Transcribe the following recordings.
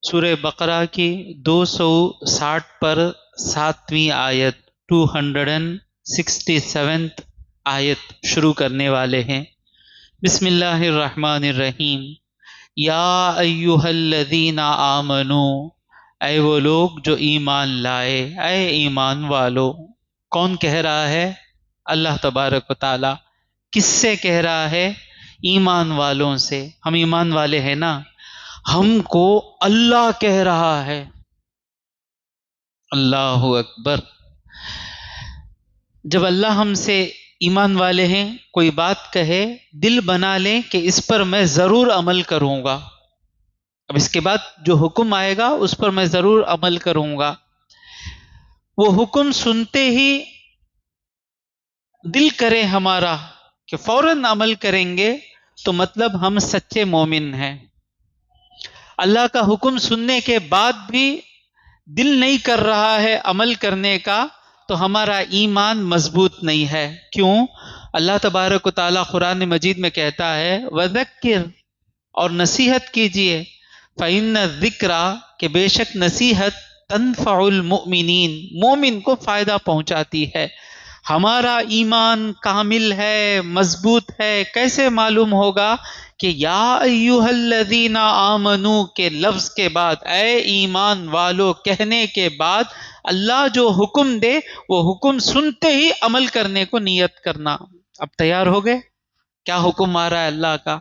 سورہ بقرہ کی 260 پر 7ویں آیت 267 آیت شروع کرنے والے ہیں۔ بسم اللہ الرحمن الرحیم۔ یا ایہا الذین آمنوا، اے وہ لوگ جو ایمان لائے، اے ایمان والو۔ کون کہہ رہا ہے؟ اللہ تبارک و تعالی۔ کس سے کہہ رہا ہے؟ ایمان والوں سے۔ ہم ایمان والے ہیں نا، ہم کو اللہ کہہ رہا ہے۔ اللہ اکبر۔ جب اللہ ہم سے ایمان والے ہیں کوئی بات کہے، دل بنا لیں کہ اس پر میں ضرور عمل کروں گا۔ اب اس کے بعد جو حکم آئے گا اس پر میں ضرور عمل کروں گا۔ وہ حکم سنتے ہی دل کرے ہمارا کہ فوراً عمل کریں گے، تو مطلب ہم سچے مومن ہیں۔ اللہ کا حکم سننے کے بعد بھی دل نہیں کر رہا ہے عمل کرنے کا، تو ہمارا ایمان مضبوط نہیں ہے۔ کیوں؟ اللہ تبارک و تعالیٰ قرآن مجید میں کہتا ہے وَذَكِّرْ، اور نصیحت کیجئے، فَإِنَّ الذِّكْرَ، کہ بے شک نصیحت تنفع المؤمنین، مومن کو فائدہ پہنچاتی ہے۔ ہمارا ایمان کامل ہے، مضبوط ہے۔ کیسے معلوم ہوگا؟ کہ یا ایھا الذین آمنوا کے لفظ کے بعد، اے ایمان والو کہنے کے بعد اللہ جو حکم دے وہ حکم سنتے ہی عمل کرنے کو نیت کرنا۔ اب تیار ہو گئے؟ کیا حکم آ رہا ہے اللہ کا؟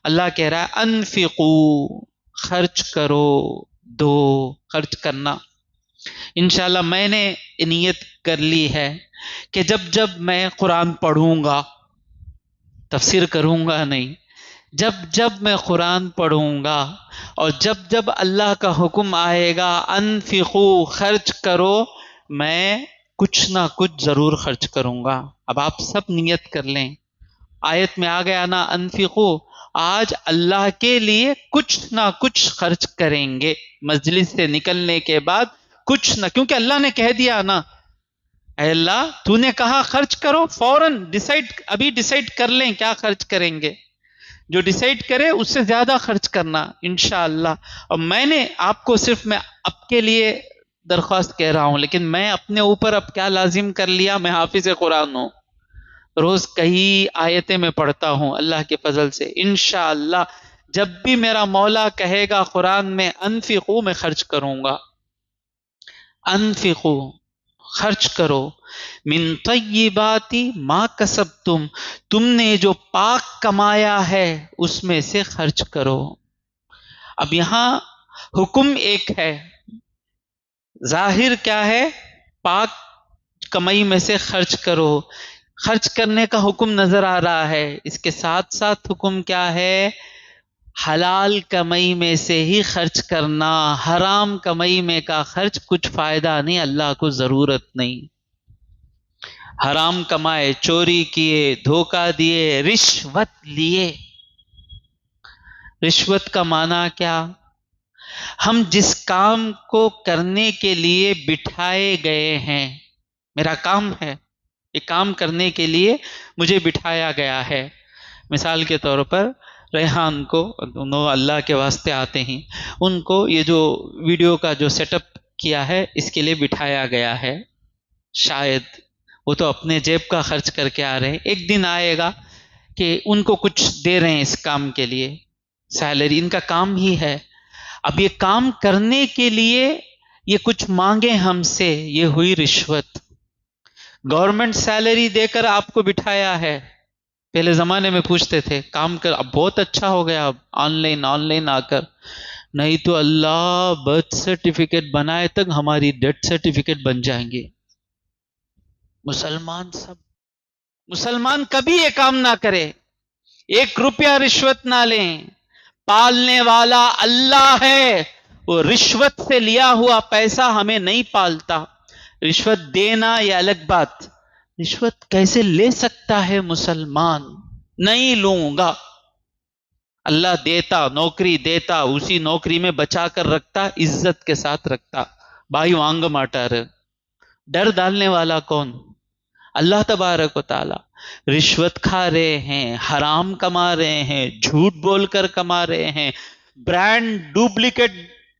اللہ کہہ رہا ہے انفقوا، خرچ کرو، دو، خرچ کرنا۔ انشاءاللہ میں نے نیت کر لی ہے کہ جب جب میں قرآن پڑھوں گا، تفسیر کروں گا نہیں، جب جب میں قرآن پڑھوں گا اور جب جب اللہ کا حکم آئے گا انفقوا، خرچ کرو، میں کچھ نہ کچھ ضرور خرچ کروں گا۔ اب آپ سب نیت کر لیں، آیت میں آ گیا نا انفقوا، آج اللہ کے لیے کچھ نہ کچھ خرچ کریں گے۔ مجلس سے نکلنے کے بعد کچھ نہ، کیونکہ اللہ نے کہہ دیا نا، اے اللہ تو نے کہا خرچ کرو، فوراً ابھی ڈیسائیڈ کر لیں کیا خرچ کریں گے۔ جو ڈیسائیڈ کرے اس سے زیادہ خرچ کرنا انشاءاللہ۔ اور میں نے آپ کو صرف میں اب کے لیے درخواست کہہ رہا ہوں، لیکن میں اپنے اوپر اب کیا لازم کر لیا، میں حافظ قرآن ہوں، روز کئی آیتیں میں پڑھتا ہوں اللہ کے فضل سے۔ انشاءاللہ جب بھی میرا مولا کہے گا قرآن میں انفقوا، میں خرچ کروں گا۔ انفقوا، خرچ کرو، من طیبات ما کسبتم، تم نے جو پاک کمایا ہے اس میں سے خرچ کرو۔ اب یہاں حکم ایک ہے، ظاہر کیا ہے؟ پاک کمائی میں سے خرچ کرو، خرچ کرنے کا حکم نظر آ رہا ہے۔ اس کے ساتھ ساتھ حکم کیا ہے؟ حلال کمائی میں سے ہی خرچ کرنا، حرام کمائی میں کا خرچ کچھ فائدہ نہیں، اللہ کو ضرورت نہیں۔ حرام کمائے، چوری کیے، دھوکہ دیے، رشوت لیے۔ رشوت کا معنی کیا؟ ہم جس کام کو کرنے کے لیے بٹھائے گئے ہیں، میرا کام ہے، یہ کام کرنے کے لیے مجھے بٹھایا گیا ہے۔ مثال کے طور پر ریحان کو، انہوں اللہ کے واسطے آتے ہیں، ان کو یہ جو ویڈیو کا جو سیٹ اپ کیا ہے اس کے لیے بٹھایا گیا ہے۔ شاید وہ تو اپنے جیب کا خرچ کر کے آ رہے ہیں، ایک دن آئے گا کہ ان کو کچھ دے رہے ہیں اس کام کے لیے، سیلری ان کا کام ہی ہے۔ اب یہ کام کرنے کے لیے یہ کچھ مانگے ہم سے، یہ ہوئی رشوت۔ گورنمنٹ سیلری دے کر آپ کو بٹھایا ہے۔ پہلے زمانے میں پوچھتے تھے کام کر، اب بہت اچھا ہو گیا، اب آن لائن آ کر، نہیں تو اللہ برتھ سرٹیفکیٹ بنائے تک ہماری ڈیتھ سرٹیفکیٹ بن جائیں گے۔ مسلمان کبھی یہ کام نہ کرے، 1 روپیہ رشوت نہ لیں۔ پالنے والا اللہ ہے، وہ رشوت سے لیا ہوا پیسہ ہمیں نہیں پالتا۔ رشوت دینا یہ الگ بات، رشوت کیسے لے سکتا ہے مسلمان؟ نہیں لوں گا۔ اللہ دیتا، نوکری دیتا، اسی نوکری میں بچا کر رکھتا، عزت کے ساتھ رکھتا۔ بھائی وانگ ماٹر، ڈر ڈالنے والا کون؟ اللہ تبارک و تعالی۔ رشوت کھا رہے ہیں، حرام کما رہے ہیں، جھوٹ بول کر کما رہے ہیں، برانڈ ڈپلیکیٹ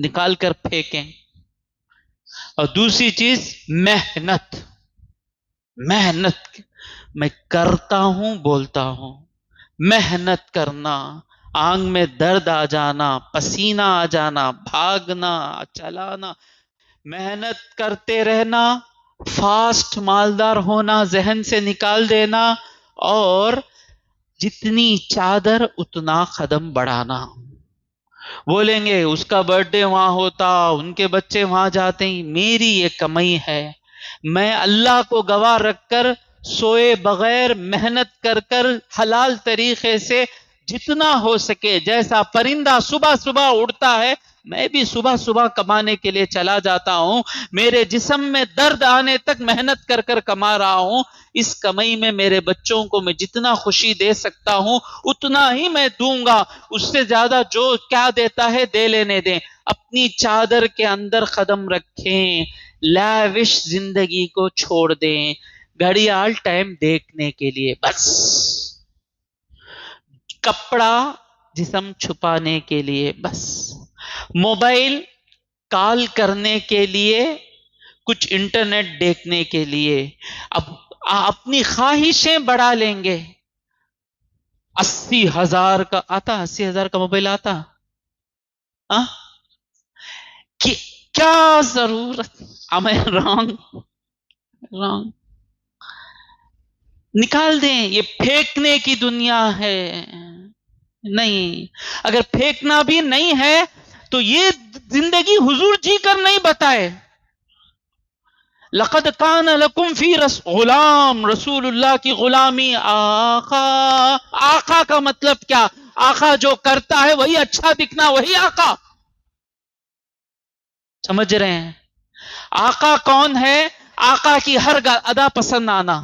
نکال کر پھینکیں. اور دوسری چیز محنت. محنت میں کرتا ہوں بولتا ہوں، محنت کرنا، آنکھ میں درد آ جانا، پسینہ آ جانا، بھاگنا، چلانا، محنت کرتے رہنا، فاسٹ مالدار ہونا ذہن سے نکال دینا، اور جتنی چادر اتنا قدم بڑھانا. بولیں گے اس کا برتھ ڈے وہاں ہوتا، ان کے بچے وہاں جاتے ہیں. میری یہ کمائی ہے، میں اللہ کو گواہ رکھ کر سوئے بغیر محنت کر کر حلال طریقے سے جتنا ہو سکے، جیسا پرندہ صبح صبح اڑتا ہے میں بھی صبح صبح کمانے کے لیے چلا جاتا ہوں. میرے جسم میں درد آنے تک محنت کر کر کما رہا ہوں. اس کمائی میں میرے بچوں کو میں جتنا خوشی دے سکتا ہوں اتنا ہی میں دوں گا. اس سے زیادہ جو کیا دیتا ہے دے لینے دیں. اپنی چادر کے اندر قدم رکھیں، لاوش زندگی کو چھوڑ دیں، گھڑیال ٹائم دیکھنے کے لیے بس، کپڑا جسم چھپانے کے لیے بس، موبائل کال کرنے کے لیے، کچھ انٹرنیٹ دیکھنے کے لیے. اب اپنی خواہشیں بڑھا لیں گے. 80,000 کا آتا، 80,000 کا موبائل آتا، کیا ضرورت؟ am I wrong؟ نکال دیں. یہ پھینکنے کی دنیا ہے. نہیں، اگر پھینکنا بھی نہیں ہے تو یہ زندگی حضور جی کر نہیں بتائے. لقد کان لکم فی غلام، رسول اللہ کی غلامی. آقا، آقا کا مطلب کیا؟ آقا جو کرتا ہے وہی اچھا دکھنا، وہی آقا. سمجھ رہے ہیں؟ آقا کون ہے؟ آقا کی ہر ادا پسند آنا،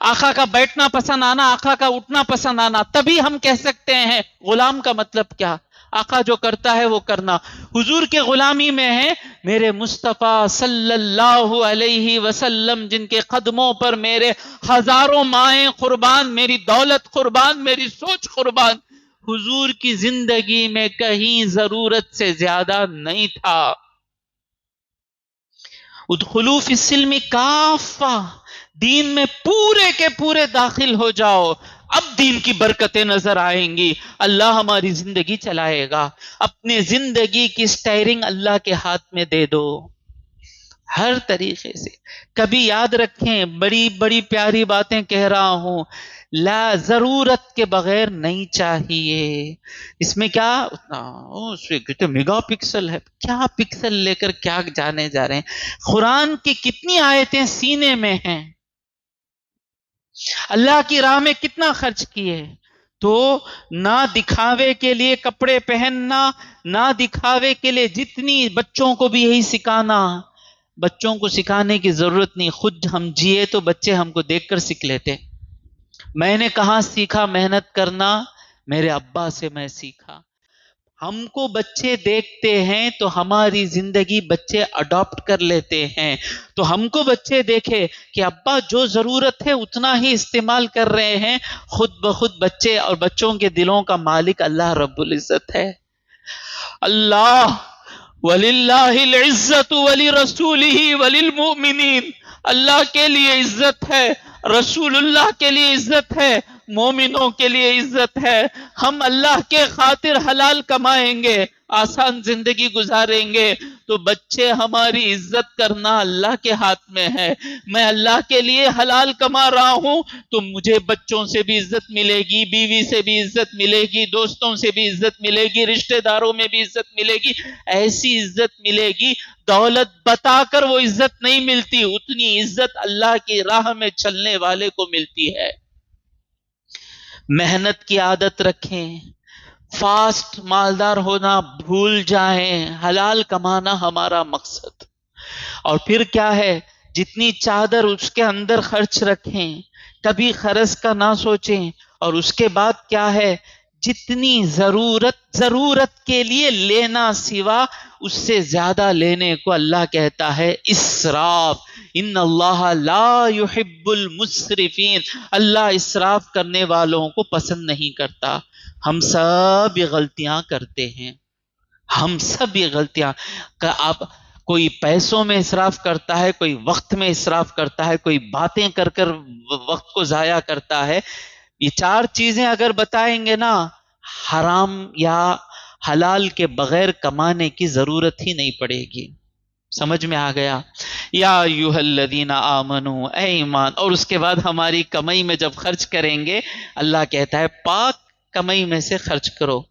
آقا کا بیٹھنا پسند آنا، آقا کا اٹھنا پسند آنا. تبھی ہم کہہ سکتے ہیں. غلام کا مطلب کیا؟ آقا جو کرتا ہے وہ کرنا. حضور کے غلامی میں ہے میرے مصطفیٰ صلی اللہ علیہ وسلم، جن کے قدموں پر میرے ہزاروں مائیں قربان، میری دولت قربان، میری سوچ قربان. حضور کی زندگی میں کہیں ضرورت سے زیادہ نہیں تھا. ادخلوا فی السلم کافہ، دین میں پورے کے پورے داخل ہو جاؤ. اب دین کی برکتیں نظر آئیں گی، اللہ ہماری زندگی چلائے گا. اپنے زندگی کی سٹیئرنگ اللہ کے ہاتھ میں دے دو ہر طریقے سے. کبھی یاد رکھیں، بڑی بڑی پیاری باتیں کہہ رہا ہوں، لا ضرورت کے بغیر نہیں چاہیے. اس میں کیا کتنے میگا پکسل ہے، کیا پکسل لے کر کیا جانے جا رہے ہیں. قرآن کی کتنی آیتیں سینے میں ہیں، اللہ کی راہ میں کتنا خرچ کیے. تو نہ دکھاوے کے لیے کپڑے پہننا، نہ دکھاوے کے لیے. جتنی بچوں کو بھی یہی سکھانا. بچوں کو سکھانے کی ضرورت نہیں، خود ہم جیے تو بچے ہم کو دیکھ کر سیکھ لیتے. میں نے کہاں سیکھا محنت کرنا؟ میرے ابا سے میں سیکھا. ہم کو بچے دیکھتے ہیں تو ہماری زندگی بچے اڈاپٹ کر لیتے ہیں. تو ہم کو بچے دیکھے کہ ابا جو ضرورت ہے اتنا ہی استعمال کر رہے ہیں، خود بخود بچے اور بچوں کے دلوں کا مالک اللہ رب العزت ہے. اللہ وَلِلَّهِ الْعِزَّةُ وَلِرَسُولِهِ وَلِلْمُؤْمِنِينَ. اللہ کے لیے عزت ہے، رسول اللہ کے لیے عزت ہے، مومنوں کے لیے عزت ہے. ہم اللہ کے خاطر حلال کمائیں گے، آسان زندگی گزاریں گے تو بچے ہماری عزت کرنا اللہ کے ہاتھ میں ہے. میں اللہ کے لیے حلال کما رہا ہوں تو مجھے بچوں سے بھی عزت ملے گی، بیوی سے بھی عزت ملے گی، دوستوں سے بھی عزت ملے گی، رشتہ داروں میں بھی عزت ملے گی. ایسی عزت ملے گی. دولت بتا کر وہ عزت نہیں ملتی، اتنی عزت اللہ کی راہ میں چلنے والے کو ملتی ہے. محنت کی عادت رکھیں، فاسٹ مالدار ہونا بھول جائیں، حلال کمانا ہمارا مقصد. اور پھر کیا ہے، جتنی چادر اس کے اندر خرچ رکھیں، کبھی خرچ کا نہ سوچیں. اور اس کے بعد کیا ہے، جتنی ضرورت کے لیے لینا، سوا اس سے زیادہ لینے کو اللہ کہتا ہے اسراف. ان اللہ لا يحب المسرفین، اللہ اسراف کرنے والوں کو پسند نہیں کرتا. ہم سب یہ غلطیاں کرتے ہیں. ہم سب یہ غلطیاں آپ کوئی پیسوں میں اسراف کرتا ہے، کوئی وقت میں اسراف کرتا ہے، کوئی باتیں کر کر وقت کو ضائع کرتا ہے. یہ چار چیزیں اگر بتائیں گے نا، حرام یا حلال کے بغیر کمانے کی ضرورت ہی نہیں پڑے گی. سمجھ میں آ گیا؟ یا ایھا الذین آمنو، اے ایمان. اور اس کے بعد ہماری کمائی میں جب خرچ کریں گے، اللہ کہتا ہے پاک کمائی میں سے خرچ کرو.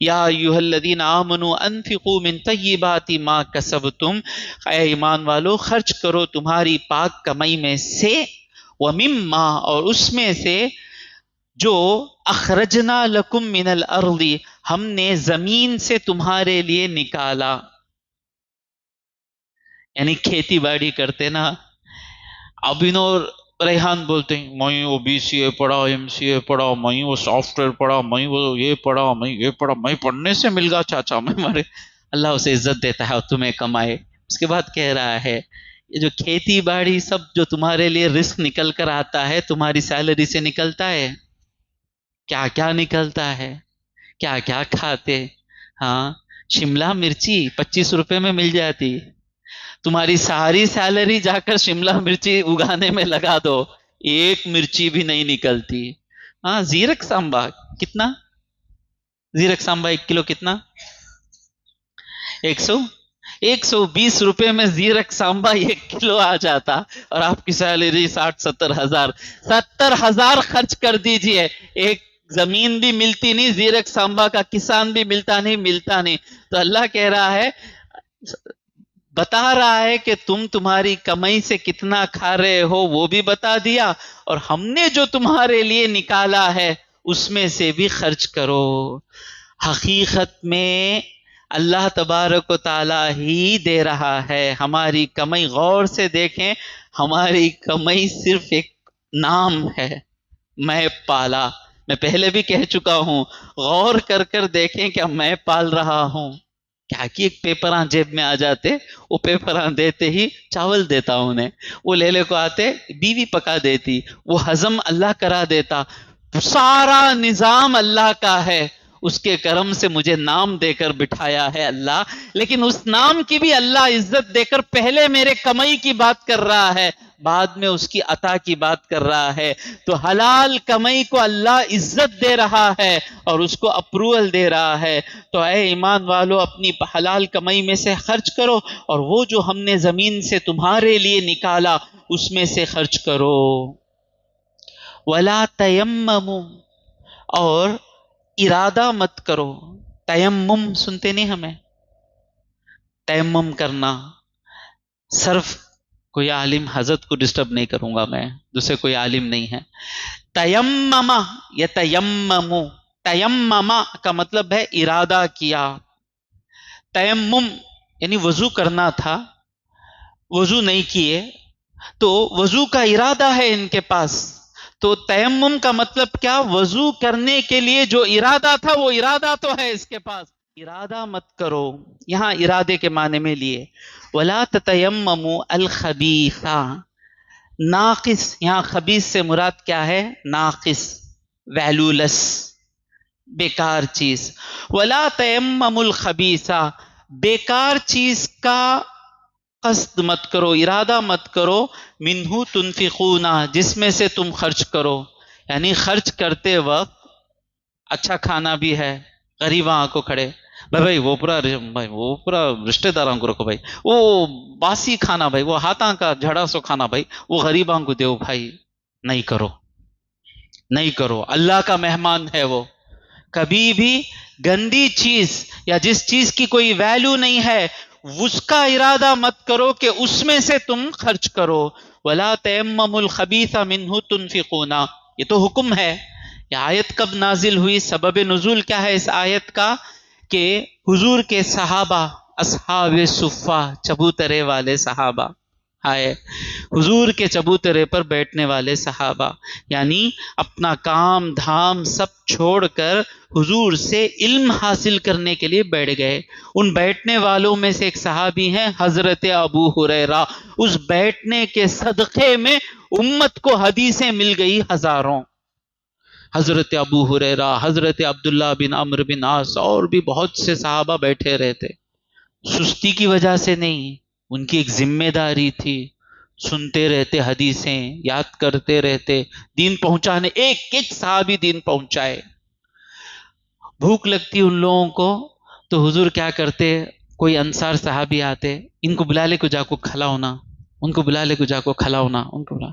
یا ایھا الذین آمنو انفقوا من طیبات ما کسبتم، اے ایمان والو خرچ کرو تمہاری پاک کمائی میں سے، ومما، اور اس میں سے جو اخرجنا لکم من الارض، ہم نے زمین سے تمہارے لیے نکالا. یعنی کھیتی باڑی کرتے نا، ابینور ریحان بولتے ہیں میں وہ BCA پڑھا، MCA پڑھا، میں وہ سافٹ ویئر پڑھا، میں وہ یہ پڑھا، میں یہ پڑھا، میں پڑھنے سے مل گا چاچا میں مارے. اللہ اسے عزت دیتا ہے اور تمہیں کمائے. اس کے بعد کہہ رہا ہے یہ جو کھیتی باڑی سب جو تمہارے لیے رزق نکل کر آتا ہے، تمہاری سیلری سے نکلتا ہے. کیا کیا نکلتا ہے، کیا کیا کھاتے. ہاں، شملہ مرچی 25 روپے میں مل جاتی. تمہاری ساری سیلری جا کر شملہ مرچی اگانے میں لگا دو، ایک مرچی بھی نہیں نکلتی. ہاں، زیرک سانبا کتنا؟ زیرک سانبا 1 کلو کتنا؟ 120 روپے میں زیرک سانبا 1 کلو آ جاتا، اور آپ کی سیلری 60-70 ہزار. 70 ہزار خرچ کر دیجئے، ایک زمین بھی ملتی نہیں، زیرک سانبا کا کسان بھی ملتا نہیں. تو اللہ کہہ رہا ہے، بتا رہا ہے کہ تمہاری کمائی سے کتنا کھا رہے ہو وہ بھی بتا دیا، اور ہم نے جو تمہارے لیے نکالا ہے اس میں سے بھی خرچ کرو. حقیقت میں اللہ تبارک و تعالی ہی دے رہا ہے. ہماری کمائی غور سے دیکھیں، ہماری کمائی صرف ایک نام ہے، میں پالا. میں پہلے بھی کہہ چکا ہوں، غور کر کر دیکھیں کہ میں پال رہا ہوں. کیا کہ ایک پیپراں جیب میں آ جاتے، وہ پیپراں دیتے ہی چاول دیتا انہیں، وہ لے کو آتے، بیوی پکا دیتی، وہ ہضم اللہ کرا دیتا. سارا نظام اللہ کا ہے، اس کے کرم سے مجھے نام دے کر بٹھایا ہے اللہ. لیکن اس نام کی بھی اللہ عزت دے کر پہلے میرے کمائی کی بات کر رہا ہے، بعد میں اس کی عطا کی بات کر رہا ہے. تو حلال کمائی کو اللہ عزت دے رہا ہے اور اس کو اپروول دے رہا ہے. تو اے ایمان والو، اپنی حلال کمائی میں سے خرچ کرو، اور وہ جو ہم نے زمین سے تمہارے لیے نکالا اس میں سے خرچ کرو. وَلَا تَيَمَّمُوا، اور ارادہ مت کرو. تیمم سنتے نہیں ہمیں؟ تیمم کرنا، صرف کوئی عالم حضرت کو ڈسٹرب نہیں کروں گا، میں دوسرے کوئی عالم نہیں ہے. تیمم یا تیممو، تیمم کا مطلب ہے ارادہ کیا. تیمم یعنی وضو کرنا تھا، وضو نہیں کیے، تو وضو کا ارادہ ہے ان کے پاس. تو تیمم کا مطلب کیا؟ وضو کرنے کے لیے جو ارادہ تھا وہ ارادہ تو ہے اس کے پاس. ارادہ مت کرو، یہاں ارادے کے معنی میں لیے. وَلَا تَتَيَمَّمُوا الْخَبِيثَ، ناقص، یہاں خبیث سے مراد کیا ہے؟ ناقص، ویلولس، بیکار چیز. وَلَا تَيَمَّمُوا الْخَبِيثَ، بیکار چیز کا قصد مت کرو، ارادہ مت کرو. منہ تنفقون، جس میں سے تم خرچ کرو. یعنی خرچ کرتے وقت اچھا کھانا بھی ہے، غریباں کو کھڑے، بھائی وہ پورا رشتہ داروں کو رکھو، بھائی وہ باسی کھانا، بھائی وہ ہاتھاں کا جھڑا سو کھانا، بھائی وہ غریباں کو دیو. بھائی نہیں کرو، نہیں کرو، اللہ کا مہمان ہے وہ. کبھی بھی گندی چیز یا جس چیز کی کوئی ویلیو نہیں ہے اس کا ارادہ مت کرو کہ اس میں سے تم خرچ کرو. وَلَا تَيَمَّمُوا الْخَبِيثَ مِنْهُ تُنْفِقُونَ، یہ تو حکم ہے. یہ آیت کب نازل ہوئی؟ سبب نزول کیا ہے اس آیت کا؟ کہ حضور کے صحابہ، اصحاب صفہ، چبوترے والے صحابہ آئے، حضور کے چبوترے پر بیٹھنے والے صحابہ، یعنی اپنا کام دھام سب چھوڑ کر حضور سے علم حاصل کرنے کے لیے بیٹھ گئے. ان بیٹھنے والوں میں سے ایک صحابی ہیں حضرت ابو ہریرہ. اس بیٹھنے کے صدقے میں امت کو حدیثیں مل گئی ہزاروں. حضرت ابو ہریرہ، حضرت عبداللہ بن عمرو بن عاص اور بھی بہت سے صحابہ بیٹھے رہتے. سستی کی وجہ سے نہیں، ان کی ایک ذمہ داری تھی. سنتے رہتے حدیثیں، یاد کرتے رہتے، دین پہنچانے، ایک ایک صحابی دین پہنچائے. بھوک لگتی ان لوگوں کو تو حضور کیا کرتے، کوئی انصار صحابی آتے، ان کو بلا لے کو جا کو کھلاؤ نا، ان کو بلا لے کو جا کو کھلاؤ نا، ان کو بلا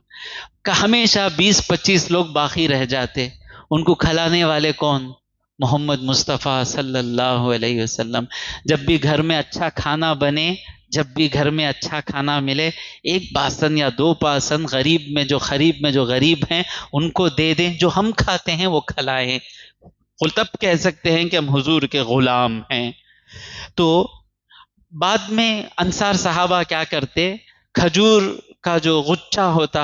کہ ہمیشہ 20-25 لوگ باقی رہ جاتے. ان کو کھلانے والے کون؟ محمد مصطفیٰ صلی اللہ علیہ وسلم. جب بھی گھر میں اچھا کھانا بنے، جب بھی گھر میں اچھا کھانا ملے، ایک باسن یا دو باسن غریب میں جو غریب ہیں ان کو دے دیں، جو ہم کھاتے ہیں وہ کھلائیں. تب کہہ سکتے ہیں کہ ہم حضور کے غلام ہیں. تو بعد میں انصار صحابہ کیا کرتے، کھجور کا جو غچہ ہوتا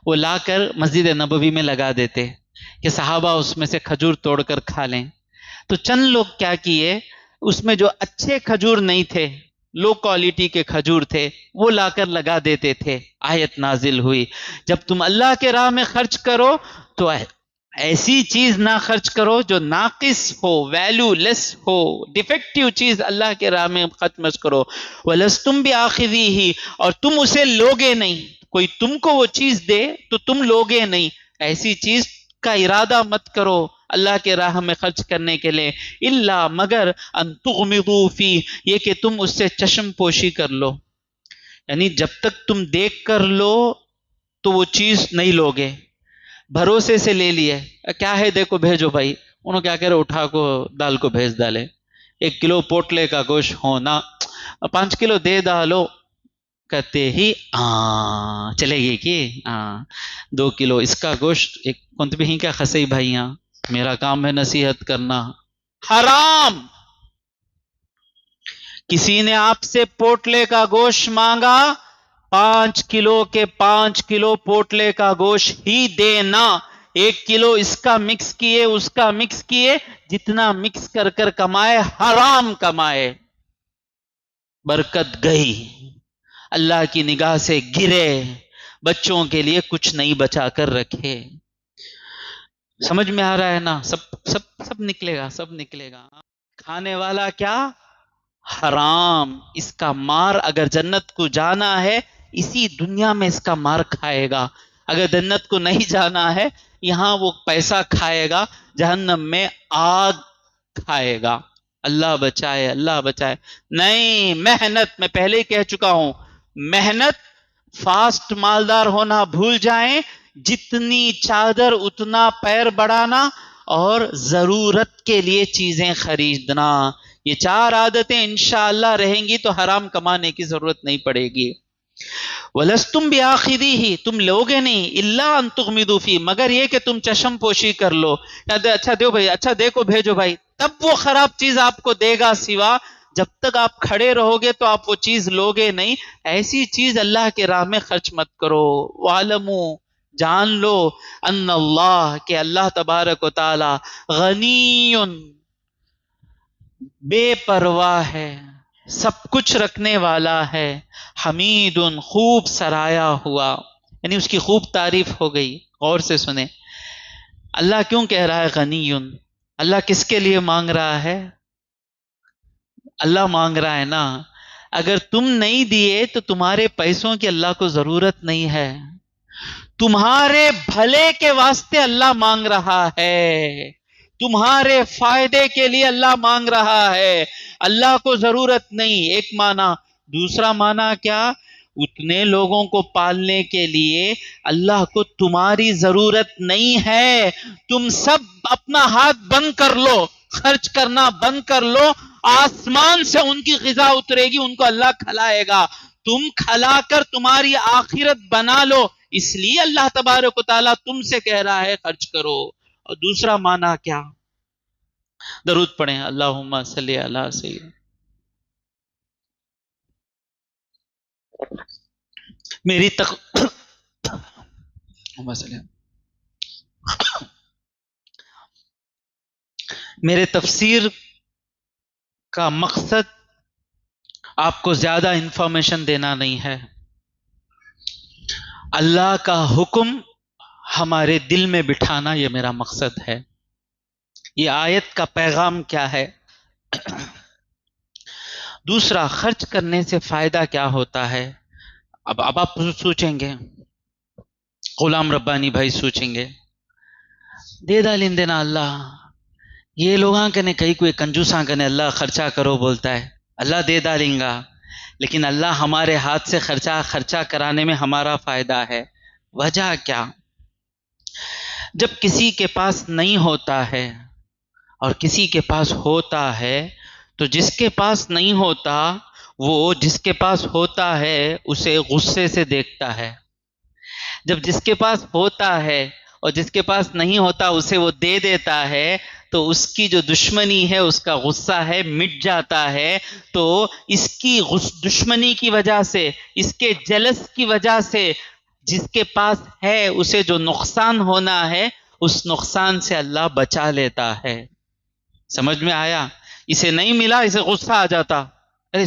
وہ لا کر مسجد نبوی میں لگا دیتے کہ صحابہ اس میں سے کھجور توڑ کر کھا لیں. تو چند لوگ کیا کیے، اس میں جو اچھے کھجور نہیں تھے، لو کوالٹی کے کھجور تھے، وہ لا کر لگا دیتے تھے. آیت نازل ہوئی، جب تم اللہ کے راہ میں خرچ کرو تو ایسی چیز نہ خرچ کرو جو ناقص ہو، ویلیو لیس ہو، ڈیفیکٹیو چیز اللہ کے راہ میں خرچ مت کرو. وَلَسْتُمْ بِآخِذِيهِ، اور تم اسے لوگے نہیں. کوئی تم کو وہ چیز دے تو تم لوگے نہیں، ایسی چیز کا ارادہ مت کرو اللہ کے راہ میں خرچ کرنے کے لیے. الا مگر ان تغمضوا فیہ، یہ کہ تم اس سے چشم پوشی کر لو، یعنی جب تک تم دیکھ کر لو تو وہ چیز نہیں لوگے. بھروسے سے لے لیے، کیا ہے دیکھو بھیجو بھائی، انہوں کیا کہہ رہے، اٹھا کو دال کو بھیج ڈالے. 1 کلو پوٹلے کا گوشت ہونا، 5 کلو دے ڈالو، کہتے ہی چلے گی کہ 2 کلو اس کا گوشت، ایک کنت بھی کیا خسی بھائیاں، میرا کام ہے نصیحت کرنا. حرام. کسی نے آپ سے پوٹلے کا گوشت مانگا، 5 کلو کے 5 کلو پوٹلے کا گوشت ہی دینا. 1 کلو اس کا مکس کیے، اس کا مکس کیے، جتنا مکس کر کر کمائے حرام کمائے، برکت گئی، اللہ کی نگاہ سے گرے، بچوں کے لیے کچھ نہیں بچا کر رکھے. سمجھ میں آ رہا ہے نا؟ سب نکلے گا، سب نکلے گا. کھانے والا کیا؟ حرام. اس کا مار اگر جنت کو جانا ہے اسی دنیا میں اس کا مار کھائے گا. اگر جنت کو نہیں جانا ہے یہاں وہ پیسہ کھائے گا، جہنم میں آگ کھائے گا. اللہ بچائے، اللہ بچائے. نہیں، محنت، میں پہلے ہی کہہ چکا ہوں، محنت، فاسٹ مالدار ہونا بھول جائیں، جتنی چادر اتنا پیر بڑھانا، اور ضرورت کے لیے چیزیں خریدنا. یہ 4 عادتیں انشاءاللہ رہیں گی تو حرام کمانے کی ضرورت نہیں پڑے گی. وَلَسْتُمْ بِآخِذِيهِ، تم لوگے نہیں، اِلَّا أَن تُغْمِضُوا فِيهِ، مگر یہ کہ تم چشم پوشی کر لو. اچھا دیو بھائی، اچھا دیکھو بھیجو بھائی، تب وہ خراب چیز آپ کو دے گا. سوا جب تک آپ کھڑے رہو گے تو آپ وہ چیز لوگے نہیں. ایسی چیز اللہ کے راہ میں خرچ مت کرو. وَعَلَمُوا، جان لو، ان اللہ، کہ اللہ تبارک و تعالی غنی، بے پرواہ ہے، سب کچھ رکھنے والا ہے، حمید، خوب سرایا ہوا، یعنی اس کی خوب تعریف ہو گئی. غور سے سنیں، اللہ کیوں کہہ رہا ہے غنی؟ اللہ کس کے لیے مانگ رہا ہے؟ اللہ مانگ رہا ہے نا. اگر تم نہیں دیے تو تمہارے پیسوں کی اللہ کو ضرورت نہیں ہے، تمہارے بھلے کے واسطے اللہ مانگ رہا ہے، تمہارے فائدے کے لیے اللہ مانگ رہا ہے، اللہ کو ضرورت نہیں. ایک معنی. دوسرا معنی کیا؟ اتنے لوگوں کو پالنے کے لیے اللہ کو تمہاری ضرورت نہیں ہے. تم سب اپنا ہاتھ بند کر لو، خرچ کرنا بند کر لو، آسمان سے ان کی غذا اترے گی، ان کو اللہ کھلائے گا. تم کھلا کر تمہاری آخرت بنا لو، اس لیے اللہ تبارک و تعالیٰ تم سے کہہ رہا ہے خرچ کرو. اور دوسرا معنی کیا؟ درود پڑھیں، اللہم صلی علی سیدنا. میرے تفسیر کا مقصد آپ کو زیادہ انفارمیشن دینا نہیں ہے. اللہ کا حکم ہمارے دل میں بٹھانا یہ میرا مقصد ہے۔ یہ آیت کا پیغام کیا ہے؟ دوسرا، خرچ کرنے سے فائدہ کیا ہوتا ہے؟ اب آپ سوچیں گے، غلام ربانی بھائی سوچیں گے، دے دالین دینا اللہ، یہ لوگاں کنے کئی کوئی کنجوساں کنے اللہ خرچہ کرو بولتا ہے، اللہ دے ڈالیں گا، لیکن اللہ ہمارے ہاتھ سے خرچہ کرانے میں ہمارا فائدہ ہے۔ وجہ کیا؟ جب کسی کے پاس نہیں ہوتا ہے اور کسی کے پاس ہوتا ہے، تو جس کے پاس نہیں ہوتا وہ جس کے پاس ہوتا ہے اسے غصے سے دیکھتا ہے، جب جس کے پاس ہوتا ہے اور جس کے پاس نہیں ہوتا اسے وہ دے دیتا ہے، تو اس کی جو دشمنی ہے، اس کا غصہ ہے، مٹ جاتا ہے۔ تو اس کی دشمنی کی وجہ سے، اس کے جلس کی وجہ سے، جس کے پاس ہے اسے جو نقصان ہونا ہے، اس نقصان سے اللہ بچا لیتا ہے۔ سمجھ میں آیا؟ اسے نہیں ملا، اسے غصہ آ جاتا، ارے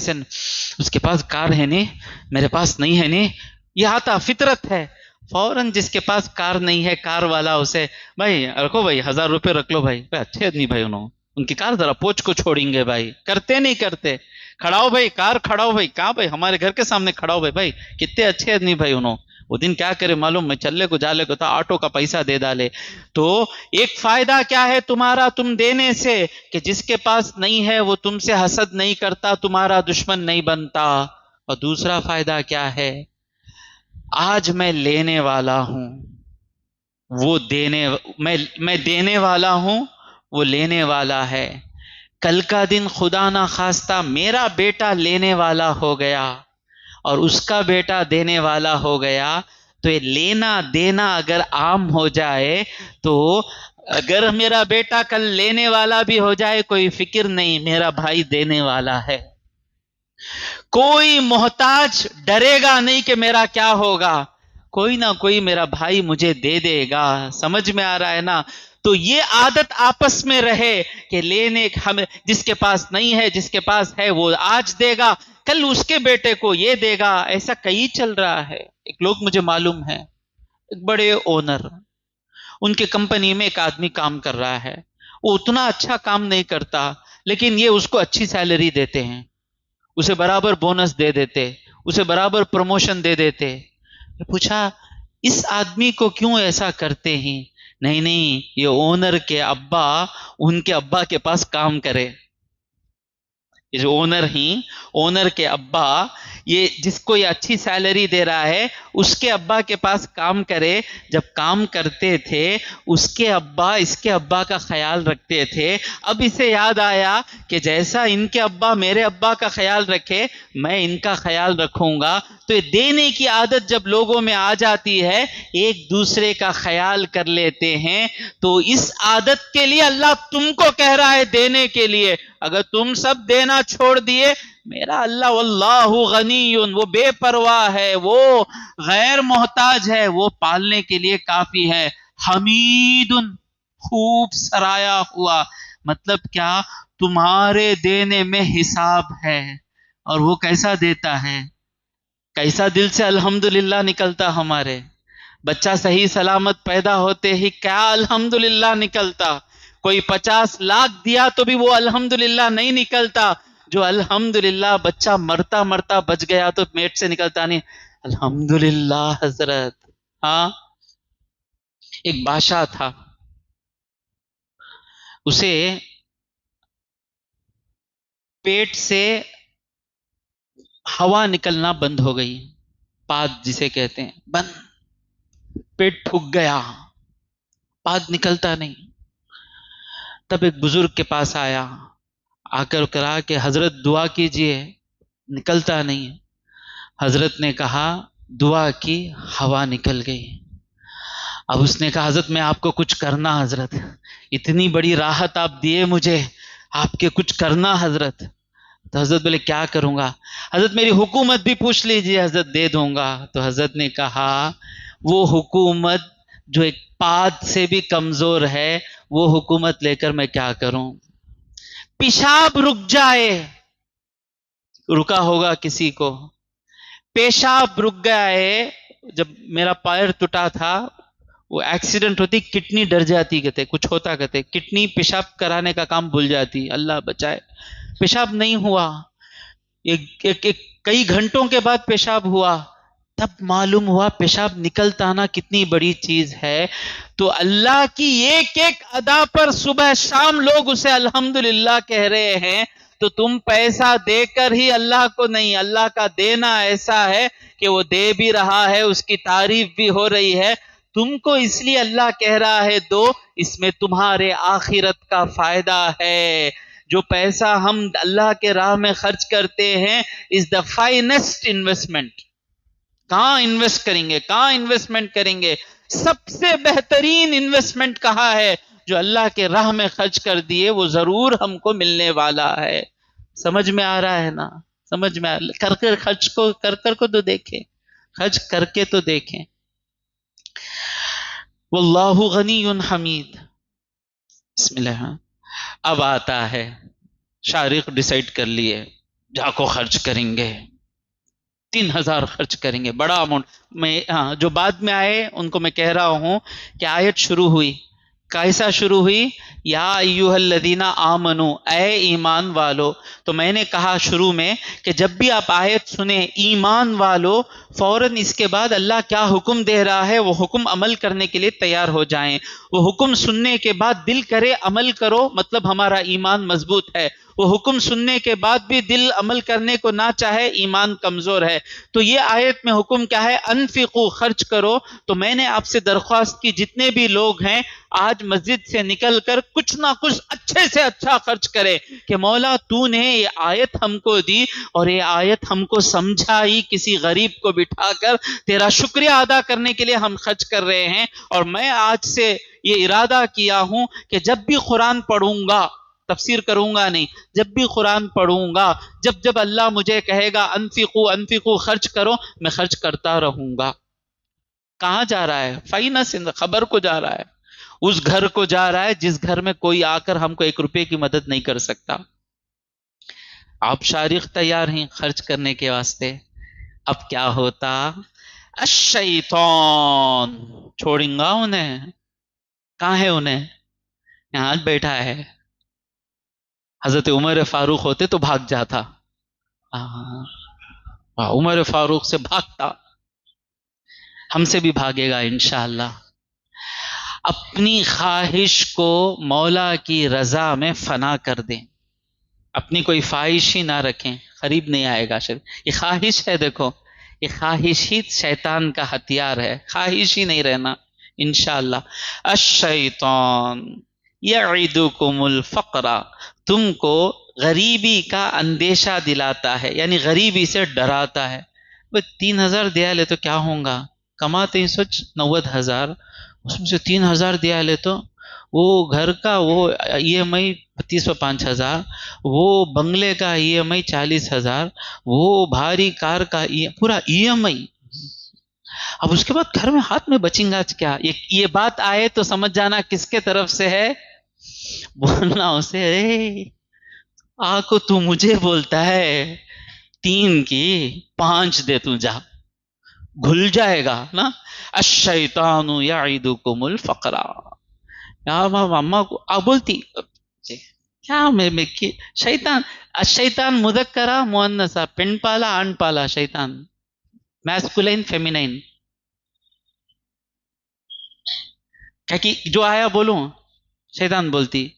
اس کے پاس کار ہے نہیں، میرے پاس نہیں ہے نہیں، یہ آتا، فطرت ہے۔ فوراً جس کے پاس کار نہیں ہے، کار والا اسے، بھائی رکھو بھائی 1000 روپے رکھ لو بھائی، اچھے آدمی بھائی، ان کی کار ذرا پوچھ کو چھوڑیں گے بھائی، کرتے نہیں کرتے، کھڑاؤ بھائی کار کھڑاؤ بھائی، کہاں بھائی ہمارے گھر کے سامنے کھڑاؤ بھائی، بھائی کتنے اچھے آدمی بھائی وہ دن کیا کرے معلوم، میں چلے کو جالے کو تھا، آٹو کا پیسہ دے ڈالے۔ تو ایک فائدہ کیا ہے تمہارا تم دینے سے، کہ جس کے پاس نہیں ہے وہ تم سے حسد نہیں کرتا، تمہارا دشمن نہیں بنتا۔ اور دوسرا فائدہ کیا ہے؟ آج میں لینے والا ہوں، میں دینے والا ہوں، وہ لینے والا ہے۔ کل کا دن خدا نہ خواستہ میرا بیٹا لینے والا ہو گیا اور اس کا بیٹا دینے والا ہو گیا، تو یہ لینا دینا اگر عام ہو جائے، تو اگر میرا بیٹا کل لینے والا بھی ہو جائے کوئی فکر نہیں، میرا بھائی دینے والا ہے۔ کوئی محتاج ڈرے گا نہیں کہ میرا کیا ہوگا، کوئی نہ کوئی میرا بھائی مجھے دے دے گا۔ سمجھ میں آ رہا ہے نا؟ تو یہ عادت آپس میں رہے کہ لینے، ہمیں جس کے پاس نہیں ہے، جس کے پاس ہے وہ آج دے گا، کل اس کے بیٹے کو یہ دے گا، ایسا کئی چل رہا ہے۔ ایک لوگ مجھے معلوم ہے، ایک بڑے اونر، ان کے کمپنی میں ایک آدمی کام کر رہا ہے، وہ اتنا اچھا کام نہیں کرتا، لیکن یہ اس کو اچھی سیلری دیتے ہیں، اسے برابر بونس دے دیتے، اسے برابر پروموشن دے دیتے۔ میں پوچھا اس آدمی کو کیوں ایسا کرتے ہیں؟ نہیں یہ اونر کے ابا، ان کے ابا کے پاس کام کرے، یہ جو اونر ہیں، اونر کے ابا، یہ جس کو یہ اچھی سیلری دے رہا ہے، اس کے ابا کے پاس کام کرے۔ جب کام کرتے تھے اس کے ابا اس کے ابا کا خیال رکھتے تھے، اب اسے یاد آیا کہ جیسا ان کے ابا میرے ابا کا خیال رکھے، میں ان کا خیال رکھوں گا۔ تو یہ دینے کی عادت جب لوگوں میں آ جاتی ہے، ایک دوسرے کا خیال کر لیتے ہیں، تو اس عادت کے لیے اللہ تم کو کہہ رہا ہے دینے کے لیے۔ اگر تم سب دینا چھوڑ دیے، میرا اللہ واللہ غنی، وہ بے پرواہ ہے، وہ غیر محتاج ہے، وہ پالنے کے لیے کافی ہے۔ حمید، خوب سرایا ہوا، مطلب کیا؟ تمہارے دینے میں حساب ہے، اور وہ کیسا دیتا ہے، کیسا دل سے الحمدللہ نکلتا۔ ہمارے بچہ صحیح سلامت پیدا ہوتے ہی کیا الحمدللہ نکلتا، کوئی 50 لاکھ دیا تو بھی وہ الحمدللہ نہیں نکلتا، جو الحمدللہ بچہ مرتا مرتا بچ گیا تو پیٹ سے نکلتا نہیں، الحمدللہ حضرت۔ ہاں، ایک بادشاہ تھا، اسے پیٹ سے ہوا نکلنا بند ہو گئی، پاد جسے کہتے ہیں، بند، پیٹ پھک گیا، پاد نکلتا نہیں۔ تب ایک بزرگ کے پاس آیا، آ کر کہا کہ حضرت دعا کیجئے، نکلتا نہیں۔ حضرت نے کہا دعا کی، ہوا نکل گئی۔ اب اس نے کہا حضرت میں آپ کو کچھ کرنا، حضرت اتنی بڑی راحت آپ دیے مجھے، آپ کے کچھ کرنا حضرت۔ تو حضرت بولے کیا کروں گا؟ حضرت میری حکومت بھی پوچھ لیجئے، حضرت دے دوں گا۔ تو حضرت نے کہا وہ حکومت جو ایک پاد سے بھی کمزور ہے، وہ حکومت لے کر میں کیا کروں؟ پیشاب رک جائے، رکا ہوگا کسی کو، پیشاب رک گیا ہے۔ جب میرا پیر ٹوٹا تھا، وہ ایکسیڈنٹ ہوتی کڈنی ڈر جاتی، کہتے کچھ ہوتا، کہتے کڈنی پیشاب کرانے کا کام بھول جاتی، اللہ بچائے، پیشاب نہیں ہوا، کئی گھنٹوں کے بعد پیشاب ہوا، تب معلوم ہوا پیشاب نکلتا نا کتنی بڑی چیز ہے۔ تو اللہ کی ایک ایک ادا پر صبح شام لوگ اسے الحمدللہ کہہ رہے ہیں، تو تم پیسہ دے کر ہی اللہ کو نہیں، اللہ کا دینا ایسا ہے کہ وہ دے بھی رہا ہے، اس کی تعریف بھی ہو رہی ہے، تم کو اس لیے اللہ کہہ رہا ہے دو، اس میں تمہارے آخرت کا فائدہ ہے۔ جو پیسہ ہم اللہ کے راہ میں خرچ کرتے ہیں از دا فائنسٹ انویسٹمنٹ۔ کہاں انویسٹ کریں گے، کہاں انویسٹمنٹ کریں گے؟ سب سے بہترین انویسٹمنٹ کہاں ہے؟ جو اللہ کے راہ میں خرچ کر دیے وہ ضرور ہم کو ملنے والا ہے۔ سمجھ میں آ رہا ہے نا؟ سمجھ میں کر کر خرچ کو کر کو تو دیکھیں، خرچ کر کے تو دیکھیں۔ واللہ غنی حمید۔ بسم اللہ۔ اب آتا ہے شارق ڈیسائیڈ کر لیے جا کو خرچ کریں گے، 3000 خرچ کریں گے، بڑا اماؤنٹ۔ میں جو بعد میں آئے ان کو میں کہہ رہا ہوں کہ آیت شروع ہوئی، کیسا شروع ہوئی؟ یا ایھا الذین آمنو، اے ایمان والو۔ تو میں نے کہا شروع میں کہ جب بھی آپ آیت سنیں ایمان والو، فوراً اس کے بعد اللہ کیا حکم دے رہا ہے وہ حکم عمل کرنے کے لیے تیار ہو جائیں۔ وہ حکم سننے کے بعد دل کرے عمل کرو، مطلب ہمارا ایمان مضبوط ہے۔ وہ حکم سننے کے بعد بھی دل عمل کرنے کو نہ چاہے، ایمان کمزور ہے۔ تو یہ آیت میں حکم کیا ہے؟ انفقوا، خرچ کرو۔ تو میں نے آپ سے درخواست کی جتنے بھی لوگ ہیں آج مسجد سے نکل کر کچھ نہ کچھ اچھے سے اچھا خرچ کرے کہ مولا تو نے یہ آیت ہم کو دی اور یہ آیت ہم کو سمجھائی، کسی غریب کو بٹھا کر تیرا شکریہ ادا کرنے کے لیے ہم خرچ کر رہے ہیں۔ اور میں آج سے یہ ارادہ کیا ہوں کہ جب بھی قرآن پڑھوں گا، تفسیر کروں گا نہیں، جب بھی قرآن پڑھوں گا، جب اللہ مجھے کہے گا انفقوا انفقوا، خرچ کرو، میں خرچ کرتا رہوں گا۔ کہاں جا رہا ہے؟ فائنس، خبر کو جا رہا ہے، اس گھر کو جا رہا ہے جس گھر میں کوئی آ کر ہم کو 1 روپے کی مدد نہیں کر سکتا۔ آپ شارق تیار ہیں خرچ کرنے کے واسطے؟ اب کیا ہوتا؟ الشیطان چھوڑیں گا انہیں؟ کہاں ہے انہیں؟ یہاں بیٹھا ہے۔ حضرت عمر فاروق ہوتے تو بھاگ جاتا، عمر فاروق سے بھاگتا، ہم سے بھی بھاگے گا انشاءاللہ۔ اپنی خواہش کو مولا کی رضا میں فنا کر دیں، اپنی کوئی خواہش ہی نہ رکھیں، قریب نہیں آئے گا شریف۔ یہ خواہش ہے، دیکھو یہ خواہش ہی شیطان کا ہتھیار ہے، خواہش ہی نہیں رہنا انشاءاللہ۔ الشیطان یعدکم الفقر، تم کو غریبی کا اندیشہ دلاتا ہے، یعنی غریبی سے ڈراتا ہے۔ 3000 دیا لے تو کیا ہوگا؟ کماتے ہی سوچ 90,000، اس میں سے 3000 دیا لے تو وہ گھر کا وہ ای ایم آئی 35,000، وہ بنگلے کا ای ایم آئی 40,000، وہ بھاری کار کا پورا ای ایم آئی۔ اب اس کے بعد گھر میں ہاتھ میں بچیں گا کیا؟ یہ بات آئے تو سمجھ جانا کس کے طرف سے ہے، بولنا اسے اے آکو تو مجھے بولتا ہے 3 کی 5 دے، تو جا، گھل جائے گا نا۔ الشیطان یعدکم الفقر، اماں کو بولتی کیا میں شیطان، الشیطان مذکرہ مؤنثہ، پن پالا ان پالا، شیطان میسکولین فیمینین، کہ جو آیا بولوں، شیطان بولتی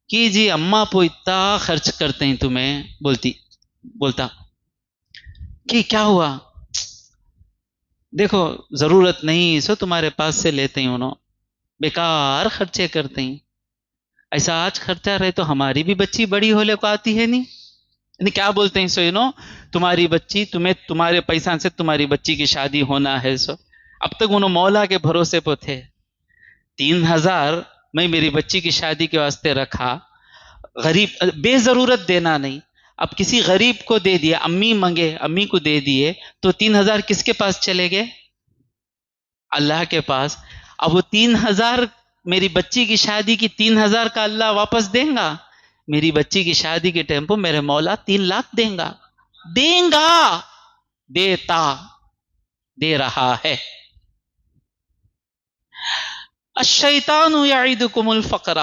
کہ جی اماں پو اتنا خرچ کرتے ہیں تمہیں، بولتا کہ کیا ہوا، دیکھو ضرورت نہیں سو تمہارے پاس سے لیتے ہیں، انہوں بیکار خرچے کرتے ہیں، ایسا آج خرچہ رہے تو ہماری بھی بچی بڑی ہولے کو آتی ہے نہیں، یعنی کیا بولتے ہیں سو تمہاری بچی، تمہارے پیسہ سے تمہاری بچی کی شادی ہونا ہے سو۔ اب تک انہوں مولا کے بھروسے پہ تھے، 3000 میں میری بچی کی شادی کے واسطے رکھا، غریب بے ضرورت دینا نہیں، اب کسی غریب کو دے دیا، امی منگے امی کو دے دیے، تو 3000 کس کے پاس چلے گئے؟ اللہ کے پاس۔ اب وہ 3000 میری بچی کی شادی کی 3000 کا اللہ واپس دیں گا؟ میری بچی کی شادی کے ٹائم پہ میرے مولا 3 لاکھ دیں گا، دیتا، دے رہا ہے۔ الشیطان یعدکم الفقر،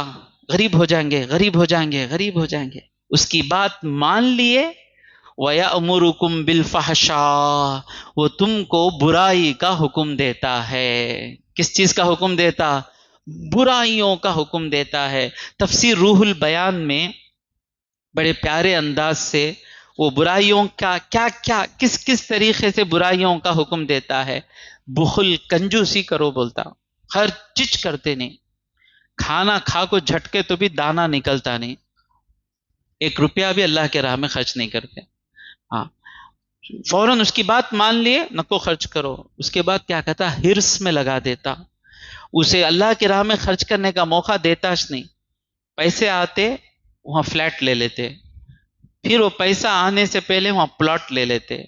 غریب ہو جائیں گے، غریب ہو جائیں گے، غریب ہو جائیں گے، اس کی بات مان لیے۔ وَيَأْمُرُكُمْ بِالْفَحْشَاءِ، وہ تم کو برائی کا حکم دیتا ہے۔ کس چیز کا حکم دیتا؟ برائیوں کا حکم دیتا ہے۔ تفسیر روح البیان میں بڑے پیارے انداز سے وہ برائیوں کا کیا کیا کس کس طریقے سے برائیوں کا حکم دیتا ہے۔ بخل، کنجوسی کرو بولتا، خرچ کرتے نہیں، کھانا کھا کو جھٹکے تو بھی دانا نکلتا نہیں، 1 روپیہ بھی اللہ کے راہ میں خرچ نہیں کرتے۔ ہاں، فوراً اس کی بات مان لیے، نکو خرچ کرو۔ اس کے بعد کیا کہتا؟ ہرس میں لگا دیتا، اسے اللہ کے راہ میں خرچ کرنے کا موقع دیتا نہیں۔ پیسے آتے وہاں فلیٹ لے لیتے، پھر وہ پیسہ آنے سے پہلے وہاں پلاٹ لے لیتے،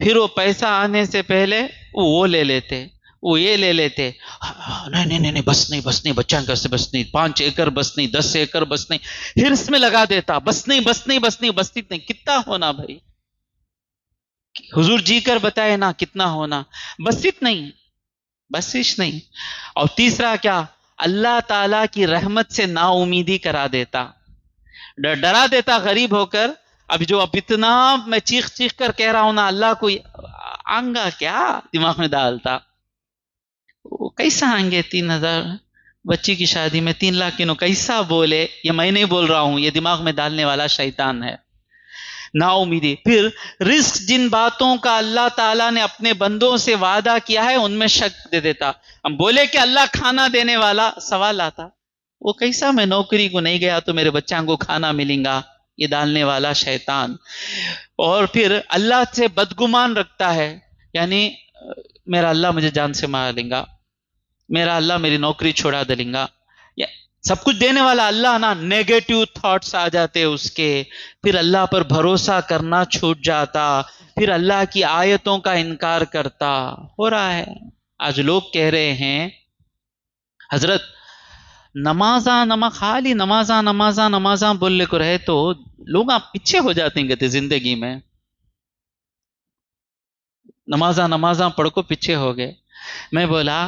پھر وہ پیسہ آنے سے پہلے وہ لے لیتے، وہ یہ لے لیتے۔ نہیں بس نہیں، بس نہیں، بچہ گھر سے بس نہیں، 5 ایکڑ بس نہیں، 10 ایکڑ بس نہیں، ہرس میں لگا دیتا، بس نہیں بس نہیں بس نہیں بس نہیں۔ کتنا ہونا بھائی؟ حضور جی کر بتائے نا کتنا ہونا، بسیط نہیں، بسش نہیں۔ اور تیسرا کیا؟ اللہ تعالی کی رحمت سے نا امیدی کرا دیتا، ڈرا دیتا غریب ہو کر۔ اب اتنا میں چیخ چیخ کر کہہ رہا ہوں نا، اللہ کو آنگا کیا دماغ میں ڈالتا؟ وہ کیسا آئیں گے 3,000 بچی کی شادی میں 3 لاکھ کینوں، کیسا بولے؟ یہ میں نہیں بول رہا ہوں، یہ دماغ میں ڈالنے والا شیطان ہے، نا امیدی۔ پھر رزق، جن باتوں کا اللہ تعالیٰ نے اپنے بندوں سے وعدہ کیا ہے ان میں شک دے دیتا۔ ہم بولے کہ اللہ کھانا دینے والا، سوال آتا وہ کیسا؟ میں نوکری کو نہیں گیا تو میرے بچوں کو کھانا ملیں گا؟ یہ ڈالنے والا شیطان۔ اور پھر اللہ سے بدگمان رکھتا ہے، یعنی میرا اللہ مجھے جان سے مار لیں گا، میرا اللہ میری نوکری چھوڑا دیں گا، سب کچھ دینے والا اللہ نا، نیگیٹو تھاٹس آ جاتے اس کے، پھر اللہ پر بھروسہ کرنا چھوٹ جاتا، پھر اللہ کی آیتوں کا انکار کرتا۔ ہو رہا ہے آج، لوگ کہہ رہے ہیں حضرت نمازاں خالی نمازاں بولنے کو رہے تو لوگ آپ پیچھے ہو جاتے ہیں، کہتے زندگی میں نمازاں پڑھ کو پیچھے ہو گئے۔ میں بولا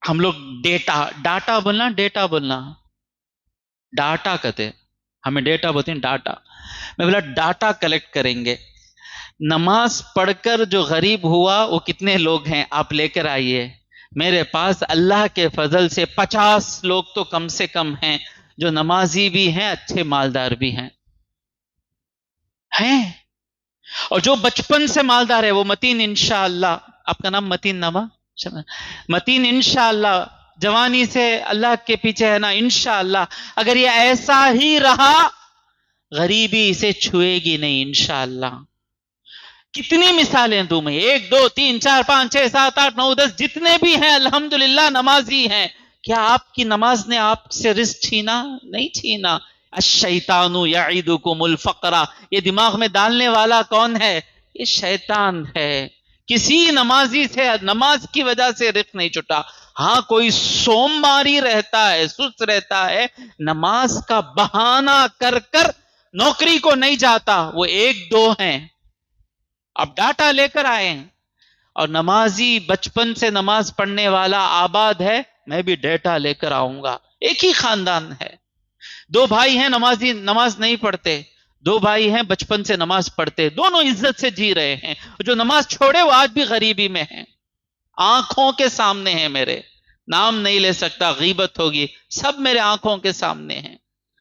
ہم لوگ ڈاٹا کہتے، ہمیں ڈیٹا بولتے ہیں، ڈاٹا۔ میں بولا ڈاٹا کلیکٹ کریں گے، نماز پڑھ کر جو غریب ہوا وہ کتنے لوگ ہیں آپ لے کر آئیے۔ میرے پاس اللہ کے فضل سے 50 لوگ تو کم سے کم ہیں جو نمازی بھی ہیں، اچھے مالدار بھی ہیں۔ اور جو بچپن سے مالدار ہے وہ متین انشاءاللہ، آپ کا نام متین نما، متین انشاءاللہ، جوانی سے اللہ کے پیچھے ہے نا، انشاءاللہ اگر یہ ایسا ہی رہا غریبی اسے چھوئے گی نہیں انشاءاللہ۔ کتنی مثالیں دوں میں؟ 1 2 3 4 5 6 7 8 9 10 جتنے بھی ہیں الحمدللہ نمازی ہیں۔ کیا آپ کی نماز نے آپ سے رزق چھینا؟ نہیں چھینا۔ الشیطان یعدکم الفقر، یہ دماغ میں ڈالنے والا کون ہے؟ یہ شیطان ہے۔ کسی نمازی سے نماز کی وجہ سے رزق نہیں چھٹا۔ ہاں کوئی سومواری رہتا ہے، سست رہتا ہے، نماز کا بہانہ کر کر نوکری کو نہیں جاتا، وہ 1 2 ہیں۔ اب ڈاٹا لے کر آئے ہیں، اور نمازی بچپن سے نماز پڑھنے والا آباد ہے، میں بھی ڈیٹا لے کر آؤں گا۔ ایک ہی خاندان ہے، 2 بھائی ہیں نمازی، نماز نہیں پڑھتے، 2 بھائی ہیں بچپن سے نماز پڑھتے، دونوں عزت سے جی رہے ہیں۔ جو نماز چھوڑے وہ آج بھی غریبی میں ہیں، آنکھوں کے سامنے ہیں میرے، نام نہیں لے سکتا، غیبت ہوگی، سب میرے آنکھوں کے سامنے ہیں۔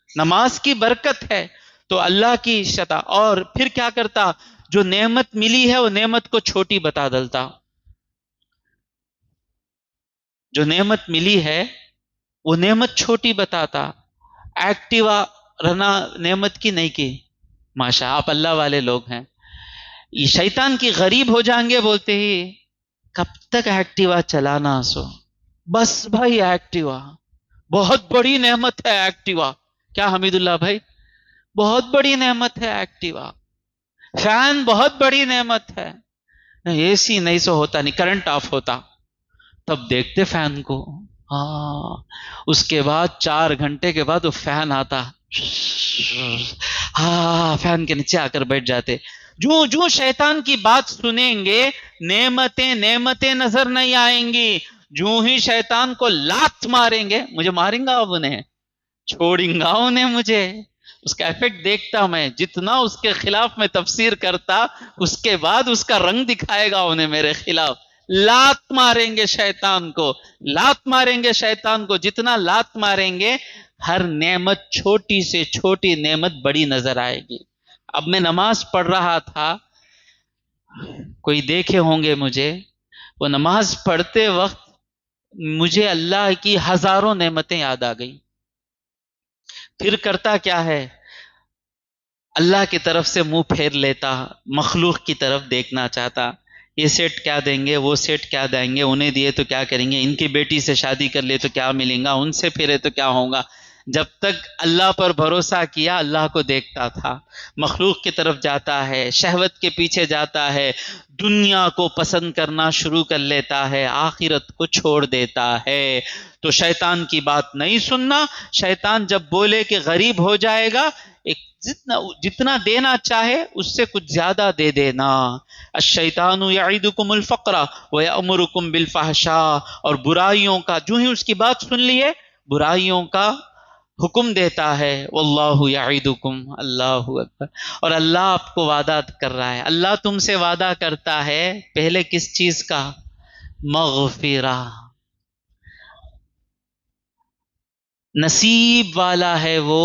نماز کی برکت ہے تو اللہ کی شتا۔ اور پھر کیا کرتا؟ جو نعمت ملی ہے وہ نعمت کو چھوٹی بتا ڈالتا، جو نعمت ملی ہے وہ نعمت چھوٹی بتاتا۔ ایکٹیوا رہنا نعمت کی نہیں کی، ماشاء آپ اللہ والے لوگ ہیں۔ یہ شیطان کی غریب ہو جائیں گے بولتے ہی کب تک ایکٹیوا چلانا؟ سو بس بھائی ایکٹیوا بہت بڑی نعمت ہے، ایکٹیوا کیا حمید اللہ بھائی؟ بہت بڑی نعمت ہے ایکٹیوا۔ فین بہت بڑی نعمت ہے، اے سی نہیں سو ہوتا، نہیں کرنٹ آف ہوتا تب دیکھتے فین کو، ہاں اس کے بعد 4 گھنٹے کے بعد وہ فین آتا، ہاں فین کے نیچے آ کر بیٹھ جاتے۔ جو شیطان کی بات سنیں گے نعمتیں نظر نہیں آئیں گی، جو ہی شیطان کو لات ماریں گے، مجھے ماریں گا اب انہیں، چھوڑیں گا انہیں مجھے، اس کا ایفیکٹ دیکھتا میں، جتنا اس کے خلاف میں تفسیر کرتا اس کے بعد اس کا رنگ دکھائے گا انہیں میرے خلاف. لات ماریں گے شیطان کو، لات ماریں گے شیطان کو، جتنا لات ماریں گے ہر نعمت چھوٹی سے چھوٹی نعمت بڑی نظر آئے گی. اب میں نماز پڑھ رہا تھا، کوئی دیکھے ہوں گے مجھے، وہ نماز پڑھتے وقت مجھے اللہ کی ہزاروں نعمتیں یاد آ گئی. پھر کرتا کیا ہے، اللہ کی طرف سے منہ پھیر لیتا، مخلوق کی طرف دیکھنا چاہتا. یہ سیٹ کیا دیں گے، وہ سیٹ کیا دیں گے، انہیں دیے تو کیا کریں گے، ان کی بیٹی سے شادی کر لے تو کیا ملیں گا، ان سے پھرے تو کیا ہوگا. جب تک اللہ پر بھروسہ کیا اللہ کو دیکھتا تھا. مخلوق کی طرف جاتا ہے، شہوت کے پیچھے جاتا ہے، دنیا کو پسند کرنا شروع کر لیتا ہے، آخرت کو چھوڑ دیتا ہے. تو شیطان کی بات نہیں سننا. شیطان جب بولے کہ غریب ہو جائے گا، ایک جتنا دینا چاہے اس سے کچھ زیادہ دے دینا. الشیطان یعدکم الفقر ویأمرکم بالفحشاء، اور برائیوں کا، جو ہی اس کی بات سن لیے برائیوں کا حکم دیتا ہے. واللہ یعدکم، اللہ اکبر، اور اللہ آپ کو وعدہ کر رہا ہے. اللہ تم سے وعدہ کرتا ہے پہلے کس چیز کا؟ مغفرہ. نصیب والا ہے وہ